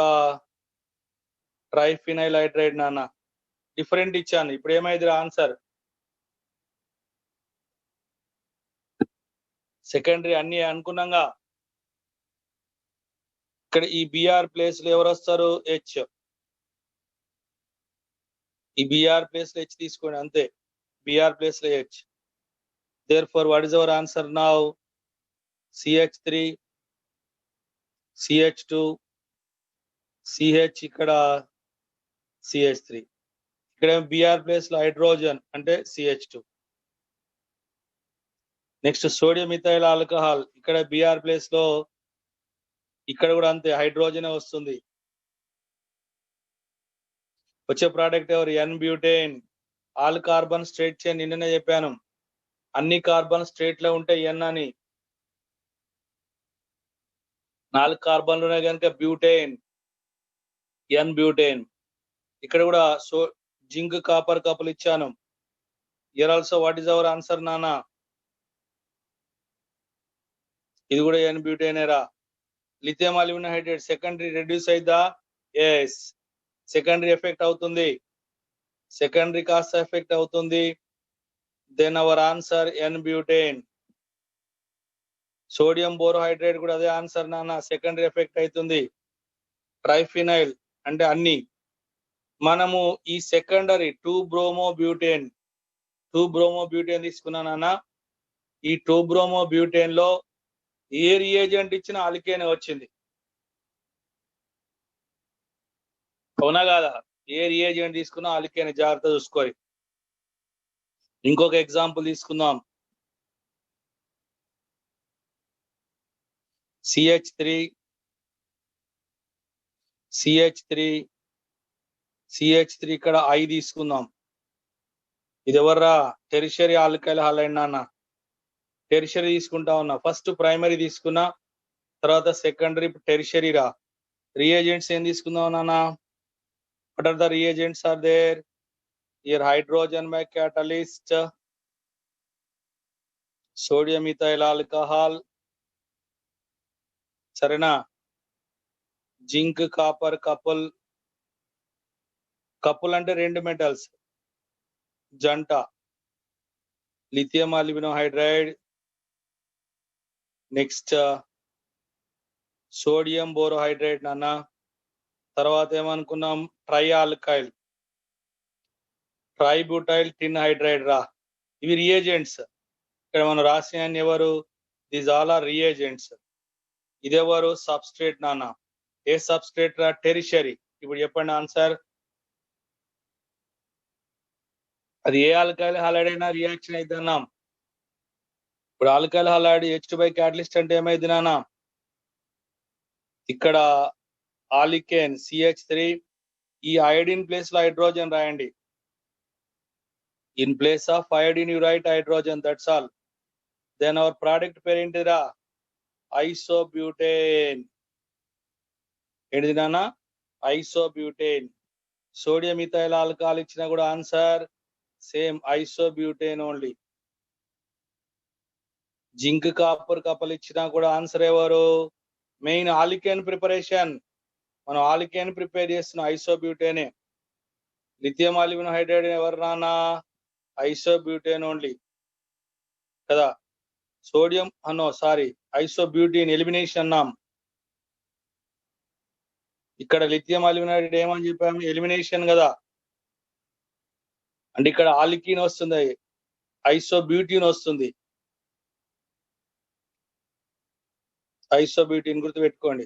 S1: ట్రైఫినైల్ హైడ్రైడ్ నాన్న, డిఫరెంట్ ఇచ్చాను. ఇప్పుడు ఏమైంది ఆన్సర్, సెకండరీ అన్ని అనుకున్నాగా. ఇక్కడ ఈ బిఆర్ ప్లేస్ లో ఎవరు వస్తారు, హెచ్. ఈ బిఆర్ ప్లేస్ లో హెచ్ తీసుకోండి అంతే, బిఆర్ ప్లేస్ లో H. therefore what is our answer now, CH3 CH2 CH, ఇక్కడ CH3, ఇక్కడ బిఆర్ ప్లేస్ లో హైడ్రోజన్ అంటే CH2. Next sodium ethyl alcohol, ఇక్కడ బిఆర్ ప్లేస్ లో, ఇక్కడ కూడా అంతే హైడ్రోజన్ వస్తుంది. వచ్చే ప్రోడక్ట్ ఎవరు, n butane. All carbon straight chain, నిన్ననే చెప్పాను అన్ని కార్బన్ స్ట్రేట్ లో ఉంటే ఎన్ అని. 4 కార్బన్లు ఉన్నాయి కనుక బ్యూటేన్, ఎన్ బ్యూటేన్. ఇక్కడ కూడా జింక్ కాపర్ కపుల్ ఇచ్చాను. Here also what is our answer నానా, ఇది కూడా ఎన్ బ్యూటేనేరా. Lithium aluminium hydride secondary reduce అయిద్దా, ఎస్ సెకండరీ ఎఫెక్ట్ అవుతుంది, సెకండరీ కాస్త ఎఫెక్ట్ అవుతుంది. Then our answer n butane. Sodium borohydrate కూడా అదే ఆన్సర్ నాన్న, సెకండరీ ఎఫెక్ట్ అవుతుంది. ట్రైఫినైల్ అంటే అన్ని. మనము ఈ సెకండరీ 2-బ్రోమోబ్యూటేన్ తీసుకున్నా నాన్న. ఈ 2-బ్రోమోబ్యూటేన్ లో ఏ రియేజెంట్ ఇచ్చినా ఆల్కేనే వచ్చింది, అవునా కాదా? ఏ రియేజెంట్ తీసుకున్నా ఆల్కేనే, జాగ్రత్త చూసుకోవాలి. ఇంకొక ఎగ్జాంపుల్ తీసుకుందాం, CH3 ఇక్కడ I తీసుకుందాం. ఇది ఎవర్రా, టెరిషరీ ఆల్కైల్ హాలైడ్ నాన్న. టెరిషరీ తీసుకుంటా ఉన్నా, ఫస్ట్ ప్రైమరీ తీసుకున్నా, తర్వాత సెకండరీ, టెరిషరీ రా. రియేజెంట్స్ ఏం తీసుకుందాం నాన్న, What are the reagents are there? Here hydrogen by catalyst, sodium ethyl alcohol, sarena, zinc copper couple, couple అంటే రెండు metals, జంట, lithium aluminum hydride, next sodium borohydrate నాన్న, తర్వాత ఏమనుకున్నాం tri alkyl, tributyl tin hydride రా. ఇవి రియేజెంట్స్. ఇక్కడ మనం రాసిన ఎవరు, దీస్ ఆల్ ఆర్ రియేజెంట్స్. ఇదెవరు సబ్స్ట్రేట్ నాన్న. ఏ సబ్స్ట్రేట్ రా, టెరిషరీ. ఇప్పుడు చెప్పండి ఆన్సర్. అది ఏ ఆల్కైల్ హాలైడ్ అయినా రియాక్షన్ అయితే అన్నాం. ఇప్పుడు alkyl halide H2 by catalyst అంటే ఏమైంది నాన్న, ఇక్కడ ఆలికేన్ CH3, ఈ ఐడిన్ ప్లేస్ లో హైడ్రోజన్ రాయండి. In place of iodine you write hydrogen, that's all. Then our product పేరు ఏంటిరా, ఐసోబ్యూటేన్. ఏంటిది నాన్న, ఐసోబ్యూటేన్. సోడియం ఇథైల్ ఆల్కహాల్ ఇచ్చినా కూడా answer same, ఐసోబ్యూటేన్ only. Zinc copper couple ఇచ్చినా కూడా ఆన్సర్ ఎవరు, మెయిన్ ఆలికేన్ ప్రిపరేషన్. మనం ఆలికేన్ ప్రిపేర్ చేస్తున్న ఐసోబ్యూటేనే. లిథియం అల్యూమినం హైడ్రైడ్ ఎవరు నానా, ఐసోబ్యూటేన్ ఓన్లీ కదా. సోడియం ఐసోబ్యూటీన్ ఎలిమినేషన్ అన్నాం. ఇక్కడ లిథియం అల్యూమినం హైడ్రైడ్ ఏమని చెప్పాము, ఎలిమినేషన్ కదా. అంటే ఇక్కడ ఆలికీన్ వస్తుంది, ఐసోబ్యూటీన్ వస్తుంది. ఐసోబ్యూటీన్ గుర్తుపెట్టుకోండి,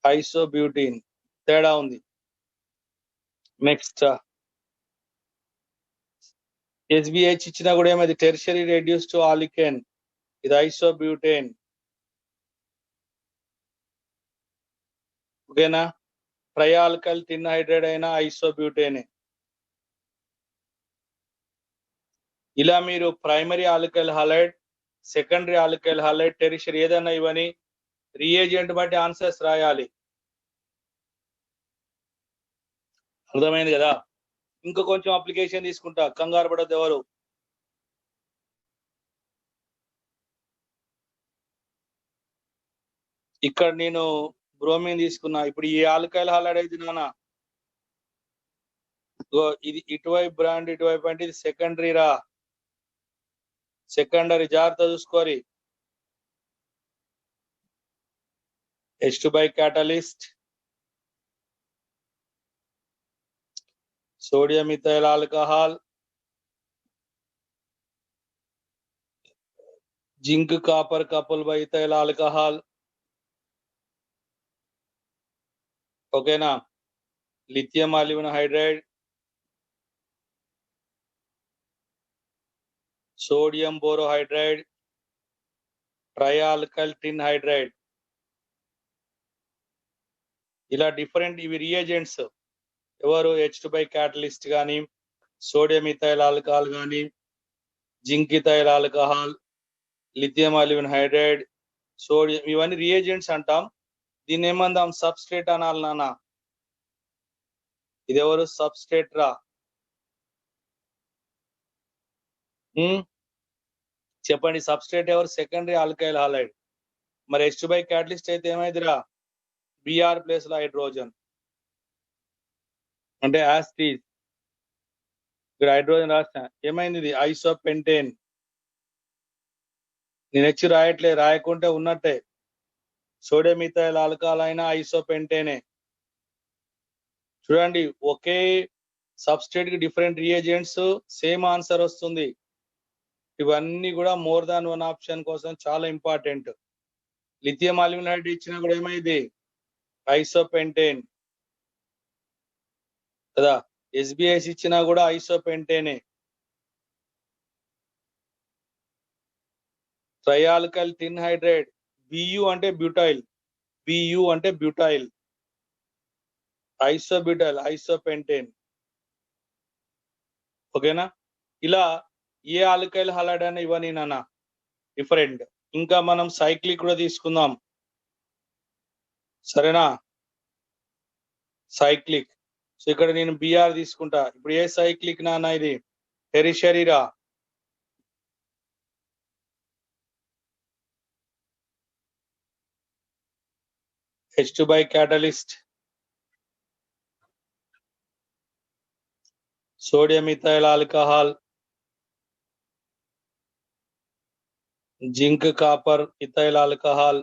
S1: ఐసోబ్యూటీన్ తేడా ఉంది. నెక్స్ట్ SBH ఇచ్చినా కూడా ఏమైంది, టెర్షరీ రెడ్యూస్ టు ఆలికేన్. ఇది ఐసోబ్యూటేన్. ఓకేనా. ట్రైఆల్కైల్ టిన్ హైడ్రైడ్ అయినా ఐసోబ్యూటేనే. ఇలా మీరు primary alkyl halide, secondary alkyl halide, tertiary ఏదైనా ఇవని రియేజెంట్ బట్టి ఆన్సర్స్ రాయాలి. అర్థమైంది కదా. ఇంకా కొంచెం అప్లికేషన్ తీసుకుంటా, కంగారు పడద్దు ఎవరు. ఇక్కడ నేను బ్రోమిన్ తీసుకున్నా. ఇప్పుడు ఈ ఆల్కైల్ హాలైడ్ అయితే నాన్న, ఇది ఇటువైపు బ్రాండ్, ఇటువైపు అంటే ఇది సెకండరీ రా. సెకండరీ జాగ్రత్త చూసుకోరి. H2 by catalyst, sodium ethyl alcohol, zinc copper couple by ethyl alcohol. ఓకేనా. Lithium aluminium hydride, sodium borohydride, trialkyl tin hydride. ఇలా డిఫరెంట్ ఇవి రియేజెంట్స్. ఎవరు, H2 బై క్యాటలిస్ట్ కానీ, సోడియం ఇథైల్ ఆల్కహాల్ కానీ, zinc ethyl alcohol, lithium aluminium hydride, sodium, ఇవన్నీ reagents అంటాం. దీన్ని ఏమందాం, substrate అనాలి నాన్న. ఇది ఎవరు, సబ్స్ట్రేట్ రా. చెప్పండి, సబ్స్ట్రేట్ ఎవరు, సెకండరీ ఆల్కైల్ హాలైడ్. మరి H2 బై క్యాటలిస్ట్ అయితే ఏమైందిరా, Br ప్లేస్ లో హైడ్రోజన్ అంటే యాసిడ్. ఇక్కడ హైడ్రోజన్ రాసిన ఏమైంది, ఇది ఐసోపెంటేన్. నేను H రాయట్లే, రాయకుంటే ఉన్నట్టే. సోడియం ఇథైల్ ఆల్కహాల్ అయినా ఐసోపెంటేనే. చూడండి, ఒకే సబ్స్ట్రేట్ కి డిఫరెంట్ రియేజెంట్స్, సేమ్ ఆన్సర్ వస్తుంది. ఇవన్నీ కూడా మోర్ దాన్ వన్ ఆప్షన్ కోసం చాలా ఇంపార్టెంట్. లిథియం అల్యూమినం హైడ్రైడ్ ఇచ్చినా కూడా ఏమైంది, ఐసోపెంటేన్ కదా. SBH ఇచ్చినా కూడా ఐసోపెంటేనే. ట్రైఆల్కైల్ టిన్ హైడ్రైడ్, Bu అంటే బ్యూటైల్, Bu అంటే బ్యూటైల్, ఐసోబ్యూటైల్, ఐసోపెంటేన్. ఓకేనా. ఇలా ఏ ఆల్కైల్ హాలైడ్ అయినా ఇవన్నీ నాన్న డిఫరెంట్. ఇంకా మనం సైక్లిక్ కూడా తీసుకుందాం, సరేనా. సైక్లిక్. సో ఇక్కడ నేను బిఆర్ తీసుకుంటా. ఇప్పుడు ఏ సైక్లిక్ నాన్న ఇది? టెరిషరీరా. H2 by catalyst. Sodium ethyl alcohol, zinc copper ethyl alcohol.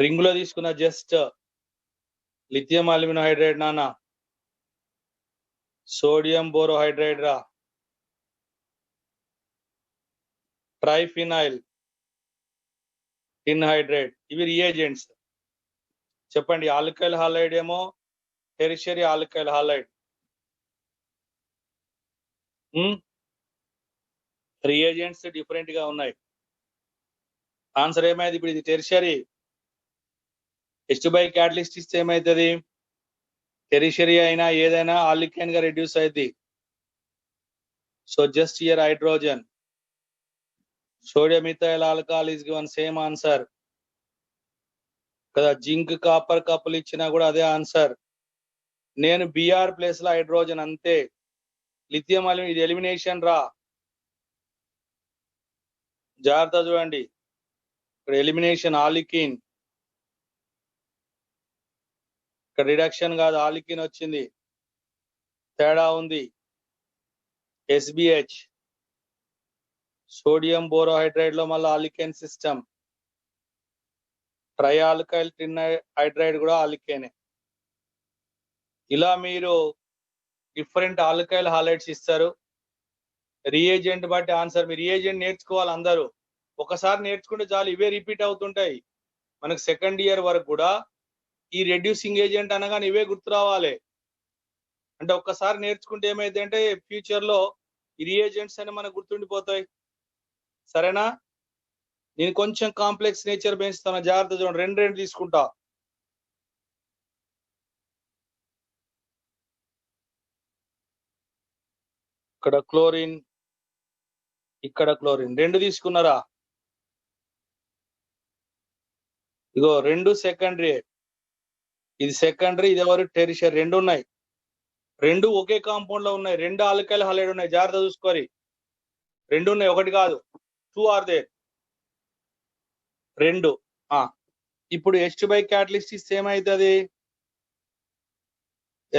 S1: Ring లో తీసుకున్న జస్ట్ లిథియం అల్యూమినం హైడ్రైడ్ నాన్న, సోడియం బోరోహైడ్రైడ్ రా, ట్రైఫినైల్ టిన్ హైడ్రైడ్. ఇవి రియేజెంట్స్. చెప్పండి, ఆల్కైల్ హాలైడ్ ఏమో tertiary alkyl halide. Reagents different గా ఉన్నాయి. ఆన్సర్ ఏమైంది? ఇప్పుడు ఇది టెరిషరీ. H2 by catalyst ఇస్తే ఏమైతుంది? టెరిషరీ అయినా ఏదైనా ఆల్కైన్ గా రెడ్యూస్ అయింది. So just hear hydrogen. Sodium ethyl alcohol is given, same answer కదా. జింక్ కాపర్ కప్పులు ఇచ్చినా కూడా అదే ఆన్సర్. నేను బిఆర్ ప్లేస్ లో హైడ్రోజన్ అంతే. లిథియం అల్యూమినం ఇది ఎలిమినేషన్ రా. జాగ్రత్త చూడండి, ఇక్కడ ఎలిమినేషన్ ఆలికిన్, ఇక్కడ రిడక్షన్ కాదు ఆలికిన్ వచ్చింది. తేడా ఉంది. SBH సోడియం బోరోహైడ్రైడ్ లో మళ్ళీ ఆలికేన్ system. Try alkyl tin hydride కూడా ఆలికేనే. ఇలా మీరు డిఫరెంట్ ఆల్కైల్ హాలైడ్స్ ఇస్తారు. రియేజెంట్ బట్టి ఆన్సర్. మీరు రియేజెంట్ నేర్చుకోవాలి అందరూ. ఒకసారి నేర్చుకుంటే చాలు, ఇవే రిపీట్ అవుతుంటాయి మనకు సెకండ్ ఇయర్ వరకు కూడా. ఈ రెడ్యూసింగ్ ఏజెంట్ అనగానే ఇవే గుర్తు రావాలి. అంటే ఒక్కసారి నేర్చుకుంటే ఏమైంది అంటే ఫ్యూచర్ లో ఈ రియేజెంట్స్ అని మనకు గుర్తుండిపోతాయి. సరేనా? నేను కొంచెం కాంప్లెక్స్ నేచర్ పెంచుతాను, జాగ్రత్త చూడండి. రెండు తీసుకుంటా. ఇక్కడ క్లోరిన్, ఇక్కడ క్లోరిన్, రెండు తీసుకున్నారా? ఇగో రెండు సెకండరీ. ఇది సెకండరీ, ఇది ఎవరు? టెరిషరీ. రెండు ఉన్నాయి, రెండు ఒకే కాంపౌండ్ లో ఉన్నాయి. రెండు ఆల్కైల్ హాలైడ్ ఉన్నాయి, జాగ్రత్త చూసుకోరి. రెండు ఉన్నాయి, ఒకటి కాదు. 2 ఆర్ దేర్. రెండు. ఇప్పుడు H2 by catalyst ఇస్తే ఏమైతుంది?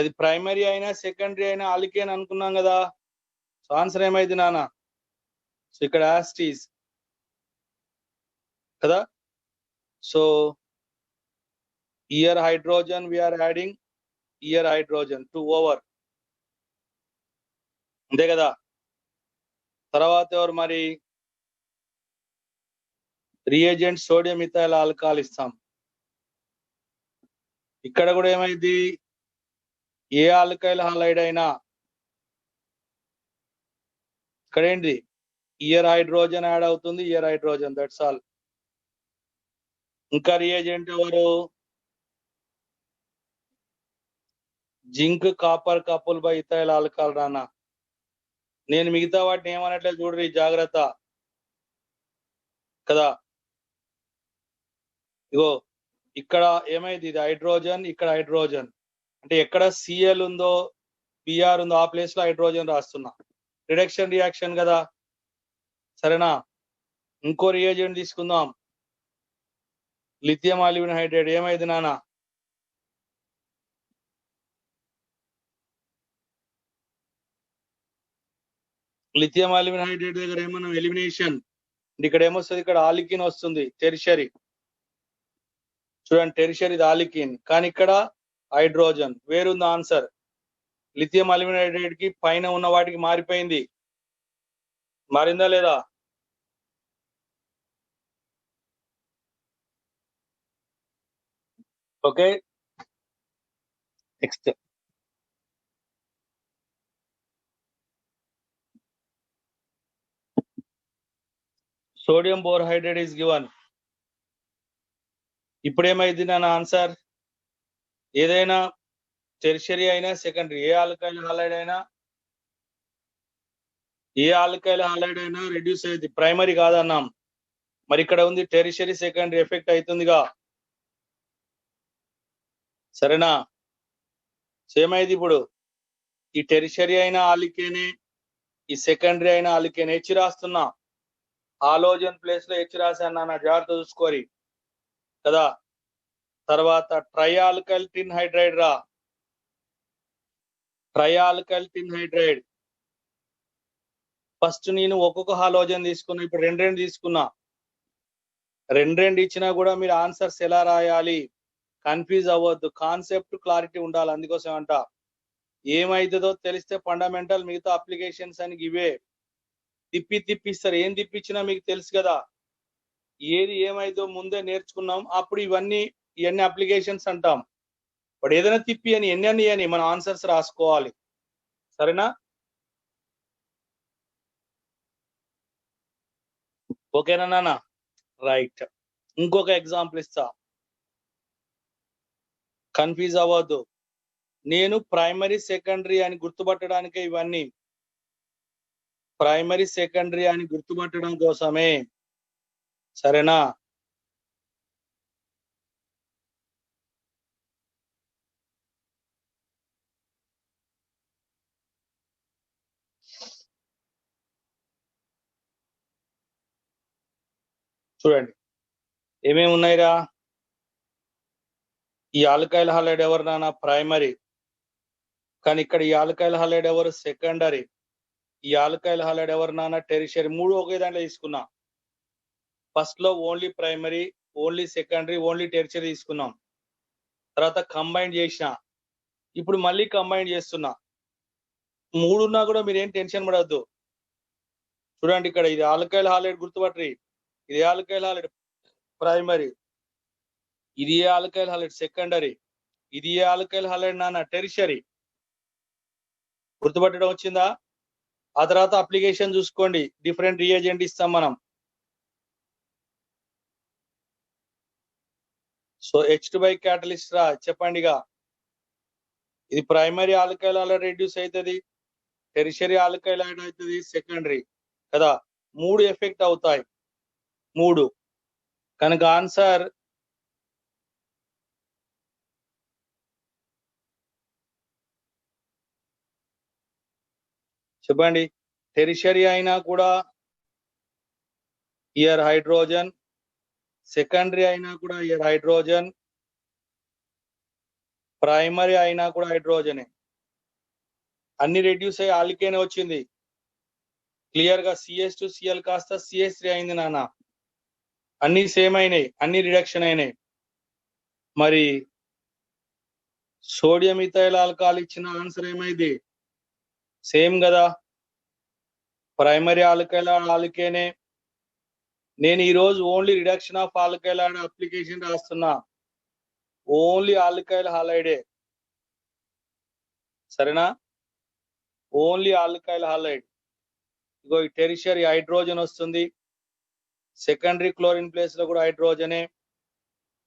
S1: అది ప్రైమరీ అయినా సెకండరీ అయినా ఆల్కేన్ అనుకున్నాం కదా. సో ఆన్సర్ ఏమైంది నాన్న? సో ఇక్కడ యాస్టీస్ కదా. So here hydrogen we are adding, here hydrogen 2 over, అంతే కదా. తర్వాత ఎవరు మరి? రియేజెంట్ సోడియం ఇథైల్ ఆల్కహాల్ ఇస్తాం. ఇక్కడ కూడా ఏమైంది? ఏ ఆల్కైల్ హాలైడ్ అయినా ఇక్కడ ఏంటి? ఇయర్ హైడ్రోజన్ యాడ్ అవుతుంది, ఇయర్ హైడ్రోజన్, దట్స్ ఆల్. ఇంకా రియేజెంట్ ఎవరు? Zinc copper couple by ethyl alcohol రానా. నేను మిగతా వాటిని ఏమనట్లేదు చూడరి, జాగ్రత్త కదా. ఇగో ఇక్కడ ఏమైంది? ఇది హైడ్రోజన్, ఇక్కడ హైడ్రోజన్. అంటే ఎక్కడ Cl ఉందో Br ఉందో ఆ ప్లేస్ లో హైడ్రోజన్ రాస్తున్నా. రిడక్షన్ రియాక్షన్ కదా. సరేనా? ఇంకో రియేజెంట్ తీసుకుందాం. Lithium aluminium hydride. ఏమైంది నాన్న? లిథియం అల్యూమినం హైడ్రైడ్ దగ్గర ఏమన్నా ఎలిమినేషన్. ఇక్కడ ఏమొస్తుంది? ఇక్కడ ఆలికిన్ వస్తుంది, టెరిషరీ. చూడండి, టెరిషరీ ఇది ఆలికిన్, కానీ ఇక్కడ హైడ్రోజన్. వేరుంది ఆన్సర్. లిథియం అల్యూమినం హైడ్రైడ్ కి పైన ఉన్న వాటికి మారిపోయింది. మారిందా లేదా? Okay, next. Sodium borohydride is given. ఇప్పుడు ఏమైంది నాన్న ఆన్సర్? ఏదైనా టెరిషరీ అయినా సెకండరీ, ఏ ఆల్కైల్ హాలైడ్ అయినా రెడ్యూస్ అయింది. ప్రైమరీ కాదన్నాం. మరి ఇక్కడ ఉంది టెరిషరీ సెకండరీ ఎఫెక్ట్ అవుతుందిగా. సరేనా? సేమ్ అయితే ఇప్పుడు ఈ టెరిషరీ అయిన ఆలికేనే, ఈ సెకండరీ అయిన ఆలికేనే హెచ్ రాస్తున్నా. హాలోజన్ ప్లేస్ లో హెచ్ రాశాను నాన్న, జాగ్రత్త చూసుకోరి కదా. తర్వాత ట్రైఆల్కైల్ టిన్ హైడ్రైడ్ రా, ట్రైఆల్కైల్ టిన్ హైడ్రైడ్. ఫస్ట్ నేను ఒక్కొక్క హాలోజన్ తీసుకున్నా, ఇప్పుడు రెండు తీసుకున్నా. రెండు ఇచ్చినా కూడా మీరు ఆన్సర్స్ ఎలా రాయాలి కన్ఫ్యూజ్ అవ్వద్దు, కాన్సెప్ట్ క్లారిటీ ఉండాలి. అందుకోసం అంట ఏమైతుందో తెలిస్తే ఫండమెంటల్, మిగతా అప్లికేషన్స్ అని ఇవే తిప్పిస్తారు. ఏం తిప్పించినా మీకు తెలుసు కదా, ఏది ఏమైందో ముందే నేర్చుకున్నాం. అప్పుడు ఇవన్నీ అప్లికేషన్స్ అంటాం. బట్ ఏదైనా తిప్పి అని ఎన్ని అని మన ఆన్సర్స్ రాసుకోవాలి. సరేనా? ఓకేనా నాన్న? రైట్. ఇంకొక ఎగ్జాంపుల్ ఇస్తా, కన్ఫ్యూజ్ అవ్వద్దు. నేను ప్రైమరీ సెకండరీ అని గుర్తుపట్టడానికే ఇవన్నీ, ప్రైమరీ సెకండరీ అని గుర్తుపట్టడం కోసమే. సరేనా? చూడండి ఏమేమి ఉన్నాయిరా. ఈ ఆల్కైల్ హాలైడ్ ఎవరు నాన్న? ప్రైమరీ. కానీ ఇక్కడ ఈ ఆల్కైల్ హాలైడ్ ఎవరు? సెకండరీ. ఈ ఆల్కైల్ హాలైడ్ ఎవరు నాన్న? టెరిషరీ. మూడు ఒకే దాంట్లో తీసుకున్నా. ఫస్ట్ లో only primary, only secondary, only tertiary తీసుకున్నాం. తర్వాత కంబైన్ చేసిన, ఇప్పుడు మళ్ళీ కంబైన్ చేస్తున్నా. మూడున్నా కూడా మీరేం టెన్షన్ పడద్దు. చూడండి ఇక్కడ ఇది ఆల్కైల్ హాలైడ్ గుర్తుపట్టి, ఇది ఆల్కైల్ హాలైడ్ ప్రైమరీ, ఇది ఆల్కైల్ హాలైడ్ సెకండరీ, ఇది ఆల్కైల్ హాలైడ్ నాన్న టెరిషరీ. గుర్తుపట్టడం వచ్చిందా? ఆ తర్వాత అప్లికేషన్ చూసుకోండి, డిఫరెంట్ రియేజెంట్ ఇస్తాం మనం. సో H2 బై క్యాటలిస్ట్ రా, చెప్పండిగా. ఇది ప్రైమరీ ఆల్కైల్ హాలైడ్ రెడ్యూస్ అవుతుంది, టెరిషరీ ఆల్కైల్ హాలైడ్ అవుతుంది, సెకండరీ కదా. మూడు ఎఫెక్ట్ అవుతాయి, మూడు. కనుక ఆన్సర్ చెప్పండి. టెరిషరీ అయినా కూడా ఇయర్ హైడ్రోజన్, సెకండరీ అయినా కూడా ఇయర్ హైడ్రోజన్, ప్రైమరీ అయినా కూడా హైడ్రోజనే. అన్ని రెడ్యూస్ అయ్యి ఆల్కేనే వచ్చింది. క్లియర్ గా CH2Cl కాస్త CH3 అయింది నాన్న. అన్ని సేమ్ అయినాయి, అన్ని రిడక్షన్ అయినాయి. మరి సోడియం ఇథైల్ ఆల్కహాల్ ఇచ్చిన ఆన్సర్ ఏమైంది? సేమ్ కదా, ప్రైమరీ ఆల్కైల్ ఆల్కేనే. నేను ఈ రోజు only reduction of alkyl application రాస్తున్నా, ఓన్లీ ఆల్కైల్ హాలైడే. సరేనా? Only alkyl halide. ఇగో ఈ టెరిషరీ హైడ్రోజన్ వస్తుంది, సెకండరీ క్లోరిన్ ప్లేస్ లో కూడా హైడ్రోజనే,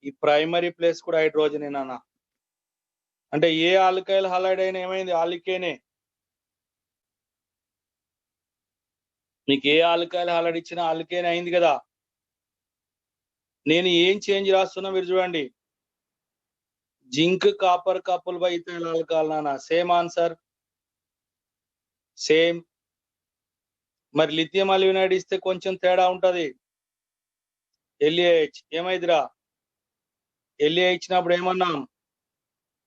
S1: ఈ ప్రైమరీ ప్లేస్ కూడా హైడ్రోజనే నాన్న. అంటే ఏ ఆల్కైల్ హాలైడ్ అయినా ఏమైంది? ఆల్కేనే. మీకు ఏ ఆల్కైల్ హాలైడ్ ఇచ్చినా ఆల్కేనే అయింది కదా. నేను ఏం చేంజ్ రాస్తున్నా మీరు చూడండి, zinc copper couple by ethyl alcohol నాన్న. Same answer, same. మరి లిథియం అల్యూనైడ్ ఇస్తే కొంచెం తేడా ఉంటది. LaH ఏమైందిరా? La ఇచ్చినప్పుడు ఏమన్నాం?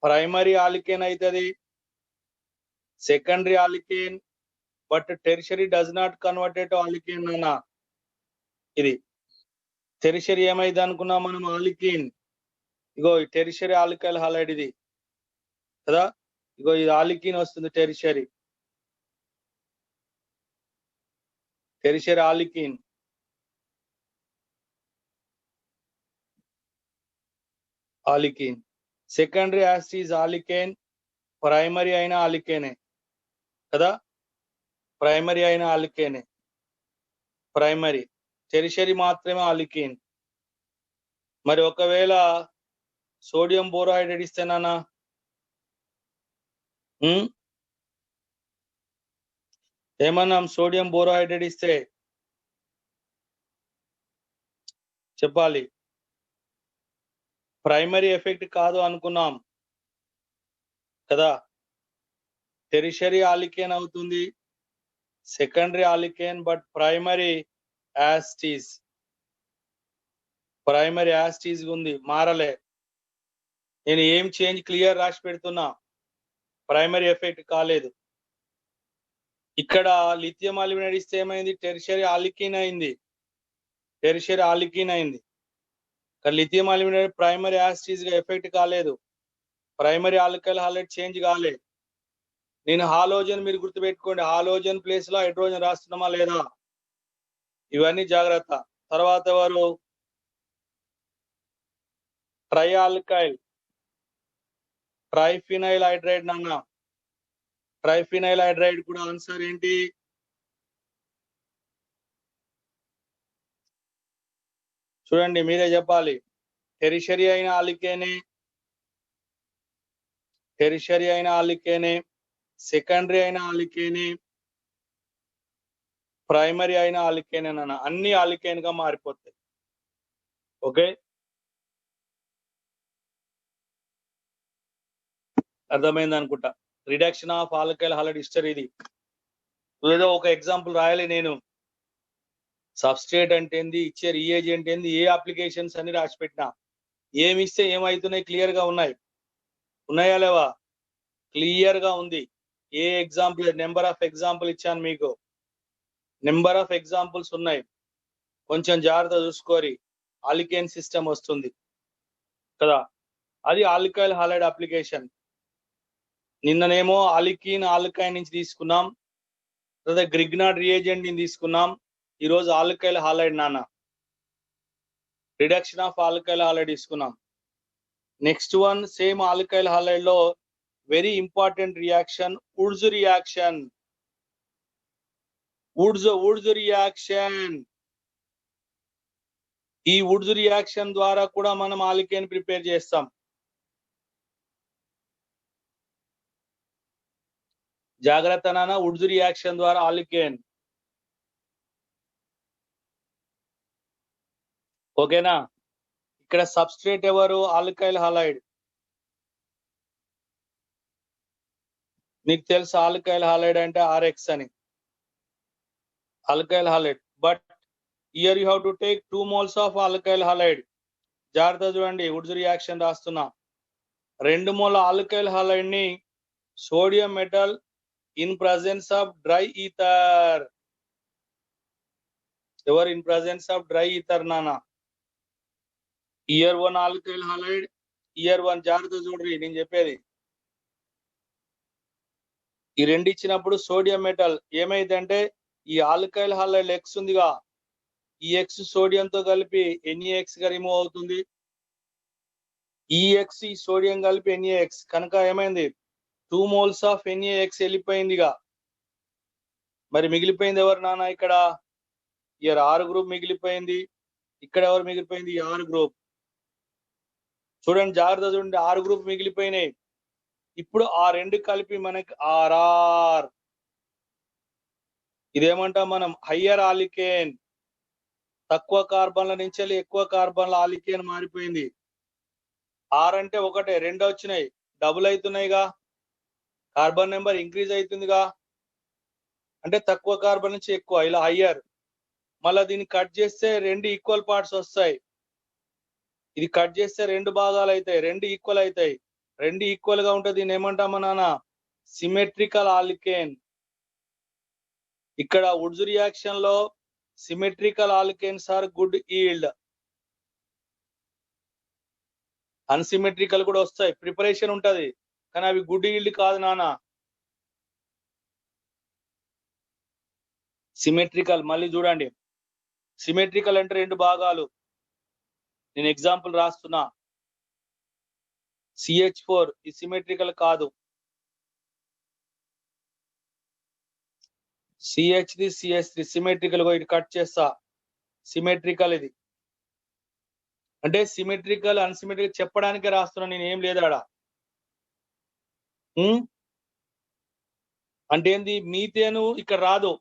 S1: ప్రైమరీ ఆల్కేన్ అవుతుంది, secondary alkane, but tertiary does not converted to alkane అన్న. ఇది టెరిషరీ ఏమైంది అనుకున్నాం మనం? ఆల్కేన్. ఇగో ఈ టెరిషరీ ఆల్కైల్ హాలైడ్ ఇది కదా. ఇగో ఇది ఆల్కీన్ వస్తుంది, tertiary alkyne. Alkyne secondary acid alkane, primary అయిన ఆల్కేనే కదా, ప్రైమరీ అయిన ఆల్కేనే, ప్రైమరీ. టెరిషరీ మాత్రమే ఆల్కీన్. మరి ఒకవేళ సోడియం బోరోహైడ్రేట్ ఇస్తేనా? ఏమన్నాం? సోడియం బోరోహైడ్రేట్ ఇస్తే చెప్పాలి, ప్రైమరీ ఎఫెక్ట్ కాదు అనుకున్నాం. కదా. టెరిషరీ ఆలికేన్ అవుతుంది, సెకండరీ ఆలికేన్, బట్ ప్రైమరీ యాస్టీస్ ఉంది, మారలే. నేను ఏం చేంజ్ క్లియర్ రాసి పెడుతున్నా, ప్రైమరీ ఎఫెక్ట్ కాలేదు. ఇక్కడ లిథియం అల్యూమినేట్ ఇస్తే ఏమైంది, టెరిషరీ ఆలికిన్ అయింది. లిథియం అల్యూమినేట్ ప్రైమరీ యాసిడ్స్ గా ఎఫెక్ట్ కాలేదు, ప్రైమరీ ఆల్కైల్ హాలైడ్ చేంజ్ కాలే. నేను హాలోజన్, మీరు గుర్తుపెట్టుకోండి, హాలోజన్ ప్లేస్ లో హైడ్రోజన్ రాస్తున్నామా లేదా, ఇవన్నీ జాగ్రత్త. తర్వాత ఎవరు, ట్రైఆల్కైల్, ట్రైఫినైల్ హైడ్రైడ్ నాన్న. ట్రైఫినైల్ హైడ్రైడ్ కూడా ఆన్సర్ ఏంటి, చూడండి మీరే చెప్పాలి. టెరిషరీ అయిన ఆలికేనే, సెకండరీ అయిన ఆలికేనే, ప్రైమరీ అయిన ఆలికేనే నాన్న, అన్ని ఆలికేన్ గా మారిపోతాయి. ఓకే, అర్థమైంది అనుకుంటా. Reduction of alkyl halide history ఇది. ఏదో ఒక ఎగ్జాంపుల్ రాయాలి నేను, సబ్స్ట్రేట్ అంటే ఏంది, ఇచ్చే రీఏజెంట్ ఏంది, ఏ అప్లికేషన్స్ అని రాసి పెట్టినా. ఏమి ఇస్తే ఏమవుతున్నాయి క్లియర్ గా ఉన్నాయా లేవా, క్లియర్ గా ఉంది. ఏ ఎగ్జాంపుల్, నెంబర్ ఆఫ్ ఎగ్జాంపుల్ ఇచ్చాను మీకు, నెంబర్ ఆఫ్ ఎగ్జాంపుల్స్ ఉన్నాయి, కొంచెం జాగ్రత్త చూసుకోరి. ఆలికేన్ సిస్టమ్ వస్తుంది కదా, అది ఆల్కైల్ హాలైడ్ అప్లికేషన్. నిన్ననేమో ఆలికీన్ ఆల్కైన్ నుంచి తీసుకున్నాం, తర్వాత గ్రిగ్నార్డ్ రియేజెంట్ ని తీసుకున్నాం, ఈరోజు ఆల్కైల్ హాలైడ్ నాన్న, రిడక్షన్ ఆఫ్ ఆల్కైల్ హాలైడ్ తీసుకున్నాం. Next one same alkyl halide లో very important reaction, Wurtz reaction. Wurtz reaction, ఈ వుడ్స్ రియాక్షన్ ద్వారా కూడా మనం ఆల్కేన్ ప్రిపేర్ చేస్తాం. జాగ్రత్త నాన్న, వుడ్స్ రియాక్షన్ ద్వారా ఆల్కేన్. ఓకేనా. ఇక్కడ సబ్స్ట్రేట్ ఎవరు, ఆల్కైల్ హాలైడ్. నీకు తెలుసు ఆల్కైల్ హాలైడ్ అంటే RX అని, alkyl halide. But here you have to take 2 moles of alkyl halide. జాగ్రత్త చూడండి, వుడ్స్ రియాక్షన్ రాస్తున్నా. 2 moles ఆల్కైల్ హాలైడ్ ని sodium metal in presence of dry ether. ఎవరు in presence of dry ether నానా. Here 1 alkyl halide, here 1 జాగ్రత్త చూడండి నేను చెప్పేది. ఈ రెండు ఇచ్చినప్పుడు సోడియం మెటల్ ఏమైందంటే, ఈ ఆల్కైల్ హాలైడ్ X ఉందిగా, ఈ X సోడియంతో కలిపి NaX గా రిమూవ్ అవుతుంది. ఈ X ఈ సోడియం కలిపి NaX కనుక ఏమైంది, 2 moles ఆఫ్ NaX వెళ్ళిపోయిందిగా. మరి మిగిలిపోయింది ఎవరు నాన్న, ఇక్కడ ఇయర్ R గ్రూప్ మిగిలిపోయింది. ఇక్కడ ఎవరు మిగిలిపోయింది, R గ్రూప్. చూడండి జాగ్రత్త చూడండి, R గ్రూప్ మిగిలిపోయినాయి. ఇప్పుడు ఆ రెండు కలిపి మనకి RR. ఇదేమంటాం మనం, హయ్యర్ ఆలికేన్. తక్కువ కార్బన్ల నుంచి ఎక్కువ కార్బన్ల ఆలికేన్ మారిపోయింది. R అంటే ఒకటే, రెండు వచ్చినాయి, డబుల్ అవుతున్నాయిగా, కార్బన్ నెంబర్ ఇంక్రీజ్ అవుతుందిగా, అంటే తక్కువ కార్బన్ నుంచి ఎక్కువ, ఇలా హయ్యర్. మళ్ళీ దీన్ని కట్ చేస్తే రెండు ఈక్వల్ పార్ట్స్ వస్తాయి. ఇది కట్ చేస్తే రెండు భాగాలు అవుతాయి, రెండు ఈక్వల్ అవుతాయి. రెండు ఈక్వల్ గా ఉంటుంది, దీన్ని ఏమంటామా నాన్న, సిమెట్రికల్ ఆల్కేన్. ఇక్కడ వుడ్స్ రియాక్షన్ లో symmetrical alkanes are good yield. Unsymmetrical కూడా వస్తాయి, ప్రిపరేషన్ ఉంటది, కానీ అవి గుడ్ ఈల్డ్ కాదు నాన్న. సిమెట్రికల్ మళ్ళీ చూడండి, సిమెట్రికల్ అంటే రెండు భాగాలు. నేను ఎగ్జాంపుల్ రాస్తున్నా, CH4 ఈ సిమెట్రికల్ కాదు, CH3 CH3 సిమెట్రికల్ గా ఇటు కట్ చేస్తా, సిమెట్రికల్ ఇది. అంటే సిమెట్రికల్ అన్సిమెట్రికల్ చెప్పడానికే రాస్తున్నా, నేను ఏం లేదు ఆడ. అంటే ఏంది, మీథేను ఇక్కడ రాదు.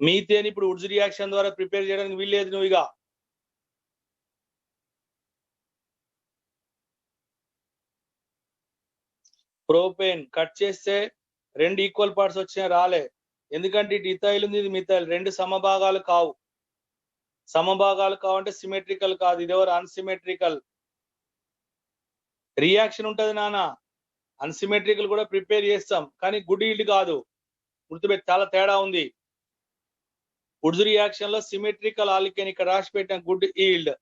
S1: మీథేన్ ఇప్పుడు వుడ్స్ రియాక్షన్ ద్వారా ప్రిపేర్ చేయడానికి వీల్లేదు నువ్వు. ఇక ప్రోపేన్ కట్ చేస్తే 2 ఈక్వల్ పార్ట్స్ వచ్చినా రాలే, ఎందుకంటే ఇటు ఇథైల్ ఉంది, ఇది మిథైల్, 2 సమభాగాలు కావు. సమభాగాలు కావంటే సిమెట్రికల్ కాదు, ఇది ఎవరు అన్సిమెట్రికల్. రియాక్షన్ ఉంటది నాన్న, అన్సిమెట్రికల్ కూడా ప్రిపేర్ చేస్తాం, కానీ గుడ్ ఈల్డ్ కాదు. గుర్తుపెట్టి, చాలా తేడా ఉంది. వుడ్స్ రియాక్షన్ లో సిమెట్రికల్ ఆల్కేన్ ఇక్కడ రాసి పెట్టాం, గుడ్ ఈల్డ్.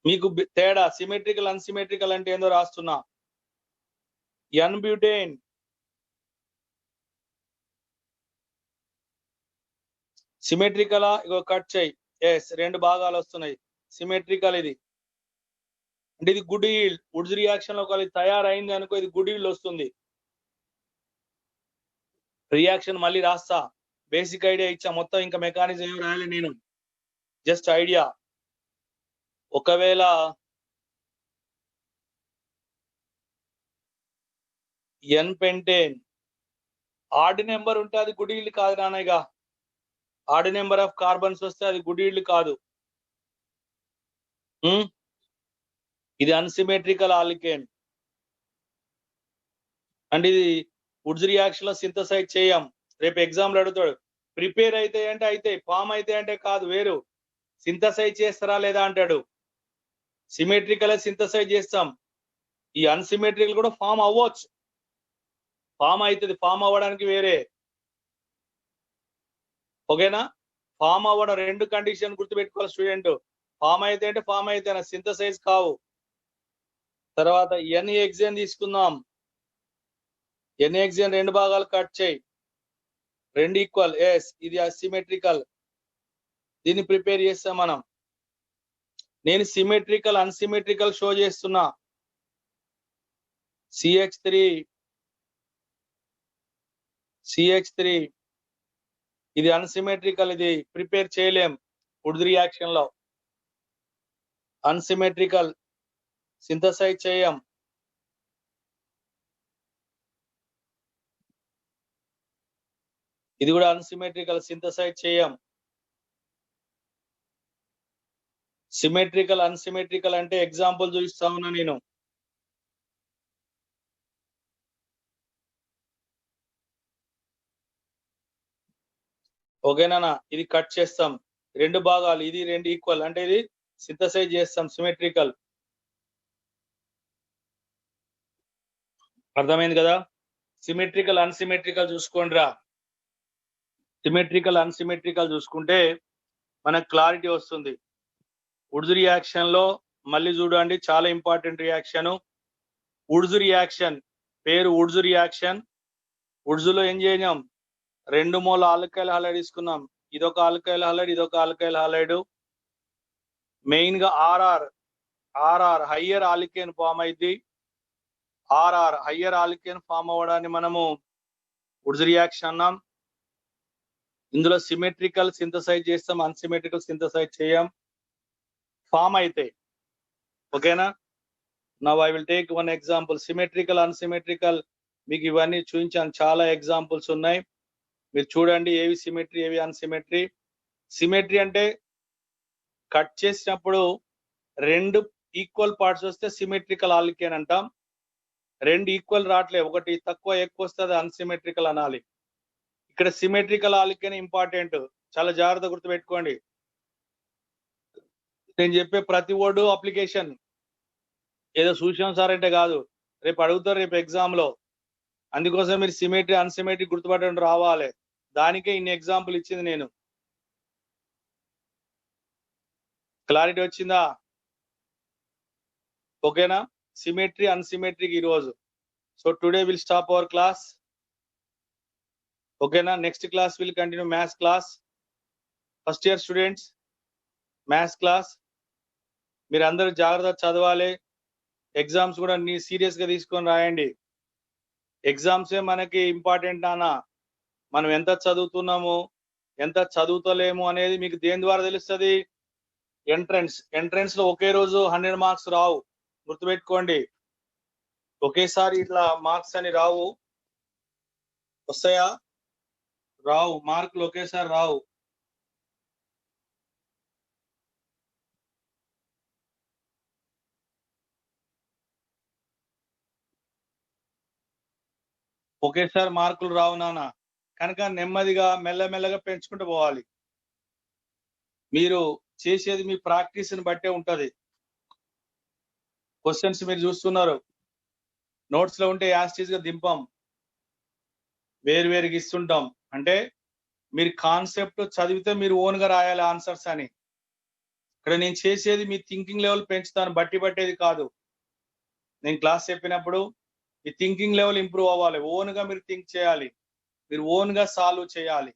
S1: మీకు తేడా సిమెట్రికల్ అన్సిమెట్రికల్ అంటే ఏందో రాస్తున్నా. ఎన్ బ్యూటేన్ సిమెట్రికలా, ఇగో కట్ చేయి, ఎస్ 2 భాగాలు వస్తున్నాయి, సిమెట్రికల్. ఇది అంటే ఇది గుడ్ ఈల్డ్. వుడ్స్ రియాక్షన్ లో ఒకవేళ తయారైంది అనుకో, ఇది గుడ్ ఈల్డ్ వస్తుంది. రియాక్షన్ మళ్ళీ రాస్తా, బేసిక్ ఐడియా ఇచ్చా, మొత్తం ఇంకా మెకానిజం ఏం రాయాలి నేను, జస్ట్ ఐడియా. ఒకవేళ ఎన్ పెంటేన్ ఆడ్ నెంబర్ ఉంటే అది గుడ్ ఈల్డ్ కాదు నాన్నగా. ఆడ్ నెంబర్ ఆఫ్ కార్బన్స్ వస్తే అది గుడ్ ఈల్డ్ కాదు. ఇది అన్సిమెట్రికల్ ఆల్కేన్. అంటే ఇది వుడ్స్ రియాక్షన్ లో సింథసైజ్ చేయం. రేపు ఎగ్జామ్ లో అడుగుతాడు, ప్రిపేర్ అయితే అంటే అయితే, ఫామ్ అయితే అంటే కాదు, వేరు. సింథసైజ్ చేస్తారా లేదా అంటాడు. సిమెట్రికల్ సింథసైజ్ చేస్తాం, ఈ అన్సిమెట్రికల్ కూడా ఫామ్ అవ్వచ్చు, ఫామ్ అవుతుంది. ఫామ్ అవ్వడానికి వేరే, ఓకేనా. ఫామ్ అవ్వడం 2 కండిషన్ గుర్తుపెట్టుకోవాలి స్టూడెంట్. ఫామ్ అయితే అంటే ఫామ్ అయితే, సింథసైజ్ కావు. తర్వాత ఎన్ హెక్సేన్ తీసుకుందాం. ఎన్ హెక్సేన్ 2 భాగాలు కట్ చేయి, 2 ఈక్వల్, ఎస్ ఇది అసిమెట్రికల్. దీన్ని ప్రిపేర్ చేస్తాం మనం. నేను సిమెట్రికల్ అన్సిమెట్రికల్ షో చేస్తున్నా. CH3 ఇది అన్సిమెట్రికల్, ఇది ప్రిపేర్ చేయలేం వుడ్స్ రియాక్షన్ లో. అన్సిమెట్రికల్ సింథసైజ్ చేయం. ఇది కూడా అన్సిమెట్రికల్, సింథసైజ్ చేయం. సిమెట్రికల్ అన్సిమెట్రికల్ అంటే ఎగ్జాంపుల్ చూపిస్తా ఉన్నా నేను. ఓకేనా, ఇది కట్ చేస్తాం, 2 భాగాలు, ఇది 2 ఈక్వల్, అంటే ఇది సింథసైజ్ చేస్తాం, సిమెట్రికల్. అర్థమైంది కదా. సిమెట్రికల్ అన్సిమెట్రికల్ చూసుకోండి రా. సిమెట్రికల్ అన్సిమెట్రికల్ చూసుకుంటే మనకు క్లారిటీ వస్తుంది. వుడ్స్ రియాక్షన్ లో మళ్ళీ చూడండి, చాలా ఇంపార్టెంట్ రియాక్షన్. వుడ్స్ రియాక్షన్ పేరు వుడ్స్ రియాక్షన్. వుడ్స్ లో ఏం చేయం, 2 మోల్ ఆల్కైల్ హాలైడ్ తీసుకున్నాం. ఇదొక ఆల్కైల్ హాలైడ్, ఇదొక ఆల్కైల్ హాలైడ్. మెయిన్ గా ఆర్ఆర్ హయ్యర్ ఆల్కేన్ ఫామ్ అయింది. ఆర్ఆర్ హయ్యర్ ఆల్కేన్ ఫామ్ అవ్వడాన్ని మనము వుడ్స్ రియాక్షన్ అన్నాం. ఇందులో సిమెట్రికల్ సింథసైజ్ చేస్తాం, అన్సిమెట్రికల్ సింథసైజ్ చేయం, ఫామ్ అయితే. ఓకేనా. Now I will take one example. Symmetrical unsymmetrical మీకు ఇవన్నీ చూపించాను, చాలా ఎగ్జాంపుల్స్ ఉన్నాయి, మీరు చూడండి ఏవి సిమెట్రీ ఏవి అన్సిమెట్రీ. సిమెట్రీ అంటే కట్ చేసినప్పుడు 2 ఈక్వల్ పార్ట్స్ వస్తే సిమెట్రికల్ ఆల్కేన్ అంటాం. 2 ఈక్వల్ రావట్లే, ఒకటి తక్కువ ఎక్కువ వస్తే అది అన్సిమెట్రికల్ అనాలి. ఇక్కడ సిమెట్రికల్ ఆల్కేన్ ఇంపార్టెంట్, చాలా జాగ్రత్త గుర్తుపెట్టుకోండి. నేను చెప్పే ప్రతి వర్డ్ అప్లికేషన్, ఏదో చూసాం సార్ అంటే కాదు, రేపు అడుగుతారు రేపు ఎగ్జామ్ లో. అందుకోసం మీరు సిమెట్రీ అన్సిమెట్రీ గుర్తుపట్టడం రావాలి, దానికే ఇన్ని ఎగ్జాంపుల్ ఇచ్చింది నేను. క్లారిటీ వచ్చిందా. ఓకేనా. సిమెట్రీ అన్సిమెట్రీకి ఈరోజు. So today will stop our class. ఓకేనా. Next class will continue maths class. First year students, maths class మీరు అందరూ జాగ్రత్త చదవాలి. ఎగ్జామ్స్ కూడా సీరియస్ గా తీసుకొని రాయండి. ఎగ్జామ్సే మనకి ఇంపార్టెంట్ నాన్న. మనం ఎంత చదువుతున్నాము ఎంత చదువుతలేము అనేది మీకు దేని ద్వారా తెలుస్తుంది, ఎంట్రన్స్ లో ఒకే రోజు 100 మార్క్స్ రావు, గుర్తుపెట్టుకోండి. ఒకేసారి ఇట్లా మార్క్స్ అని రావు, వస్తాయా రావు, మార్కులు ఒకేసారి రావు. ఒకేసారి మార్కులు రావు నాన్న, కనుక నెమ్మదిగా మెల్లమెల్లగా పెంచుకుంటూ పోవాలి. మీరు చేసేది మీ ప్రాక్టీస్ ని బట్టే ఉంటది. క్వశ్చన్స్ మీరు చూస్తున్నారు, నోట్స్ లో ఉంటే యాస్టీజ్ గా దింపం, వేరువేరుగా ఇస్తుంటాం. అంటే మీరు కాన్సెప్ట్ చదివితే మీరు ఓన్ గా రాయాలి ఆన్సర్స్ అని. ఇక్కడ నేను చేసేది మీ థింకింగ్ లెవెల్ పెంచుతాను, బట్టి పట్టేది కాదు. నేను క్లాస్ చెప్పినప్పుడు మీ థింకింగ్ లెవెల్ ఇంప్రూవ్ అవ్వాలి, ఓన్ గా మీరు థింక్ చేయాలి, మీరు ఓన్ గా సాల్వ్ చేయాలి.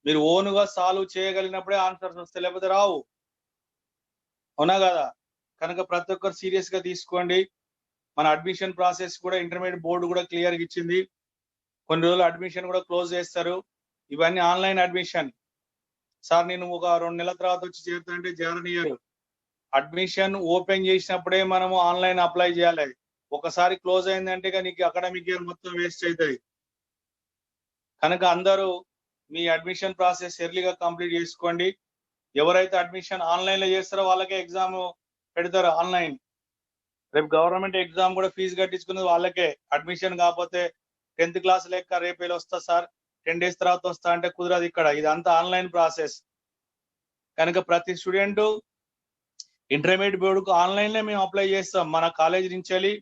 S1: మీరు ఓన్ గా సాల్వ్ చేయగలిగినప్పుడే ఆన్సర్స్ వస్తాయి, లేకపోతే రావు. అవునా కదా? కనుక ప్రతి ఒక్కరు సీరియస్ గా తీసుకోండి. మన అడ్మిషన్ ప్రాసెస్ కూడా ఇంటర్మీడియట్ బోర్డు కూడా క్లియర్ గా ఇచ్చింది. కొన్ని రోజులు అడ్మిషన్ కూడా క్లోజ్ చేస్తారు. ఇవన్నీ ఆన్లైన్ అడ్మిషన్. సార్ నేను ఒక 2 నెలల తర్వాత వచ్చి చేరుతానంటే చేరనియరు. అడ్మిషన్ ఓపెన్ చేసినప్పుడే మనము ఆన్లైన్ అప్లై చేయాలి. ఒకసారి క్లోజ్ అయిందంటే నీకు అకాడమిక్ ఇయర్ మొత్తం వేస్ట్ అవుతుంది. కనుక అందరూ మీ అడ్మిషన్ ప్రాసెస్ ఎర్లీగా కంప్లీట్ చేసుకోండి. ఎవరైతే అడ్మిషన్ ఆన్లైన్ లో చేస్తారో వాళ్ళకే ఎగ్జామ్ పెడతారు ఆన్లైన్. రేపు గవర్నమెంట్ ఎగ్జామ్ కూడా ఫీజు కట్టించుకున్నది వాళ్ళకే. అడ్మిషన్ కాకపోతే 10th క్లాస్ లెక్క రేపు వెళ్ళి వస్తా సార్ 10 days తర్వాత వస్తా అంటే కుదరదు. ఇక్కడ ఇదంతా ఆన్లైన్ ప్రాసెస్. కనుక ప్రతి స్టూడెంట్ ఇంటర్మీడియట్ బోర్డుకు ఆన్లైన్ లో మేము అప్లై చేస్తాం. మన కాలేజ్ నుంచి వెళ్ళి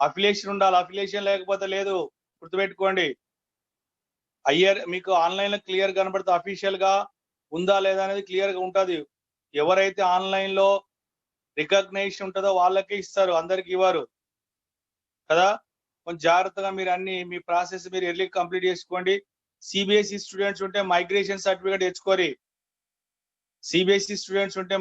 S1: అఫిలియేషన్ ఉండాలి, అఫిలియేషన్ లేకపోతే లేదు. గుర్తుపెట్టుకోండి. అయ్యర్ మీకు ఆన్లైన్ లో క్లియర్ కనబడితే అఫీషియల్ గా ఉందా లేదా అనేది క్లియర్ గా ఉంటది. ఎవరైతే ఆన్లైన్ లో రికగ్నైజేషన్ ఉంటుందో వాళ్ళకే ఇస్తారు, అందరికి ఇవ్వరు కదా. కొంచెం జాగ్రత్తగా మీరు అన్ని మీ ప్రాసెస్ మీరు ఎర్లీ కంప్లీట్ చేసుకోండి. సిబిఎస్ఈ స్టూడెంట్స్ ఉంటే మైగ్రేషన్ సర్టిఫికేట్ తెచ్చుకోరి. సిబిఎస్ఈ స్టూడెంట్స్ ఉంటే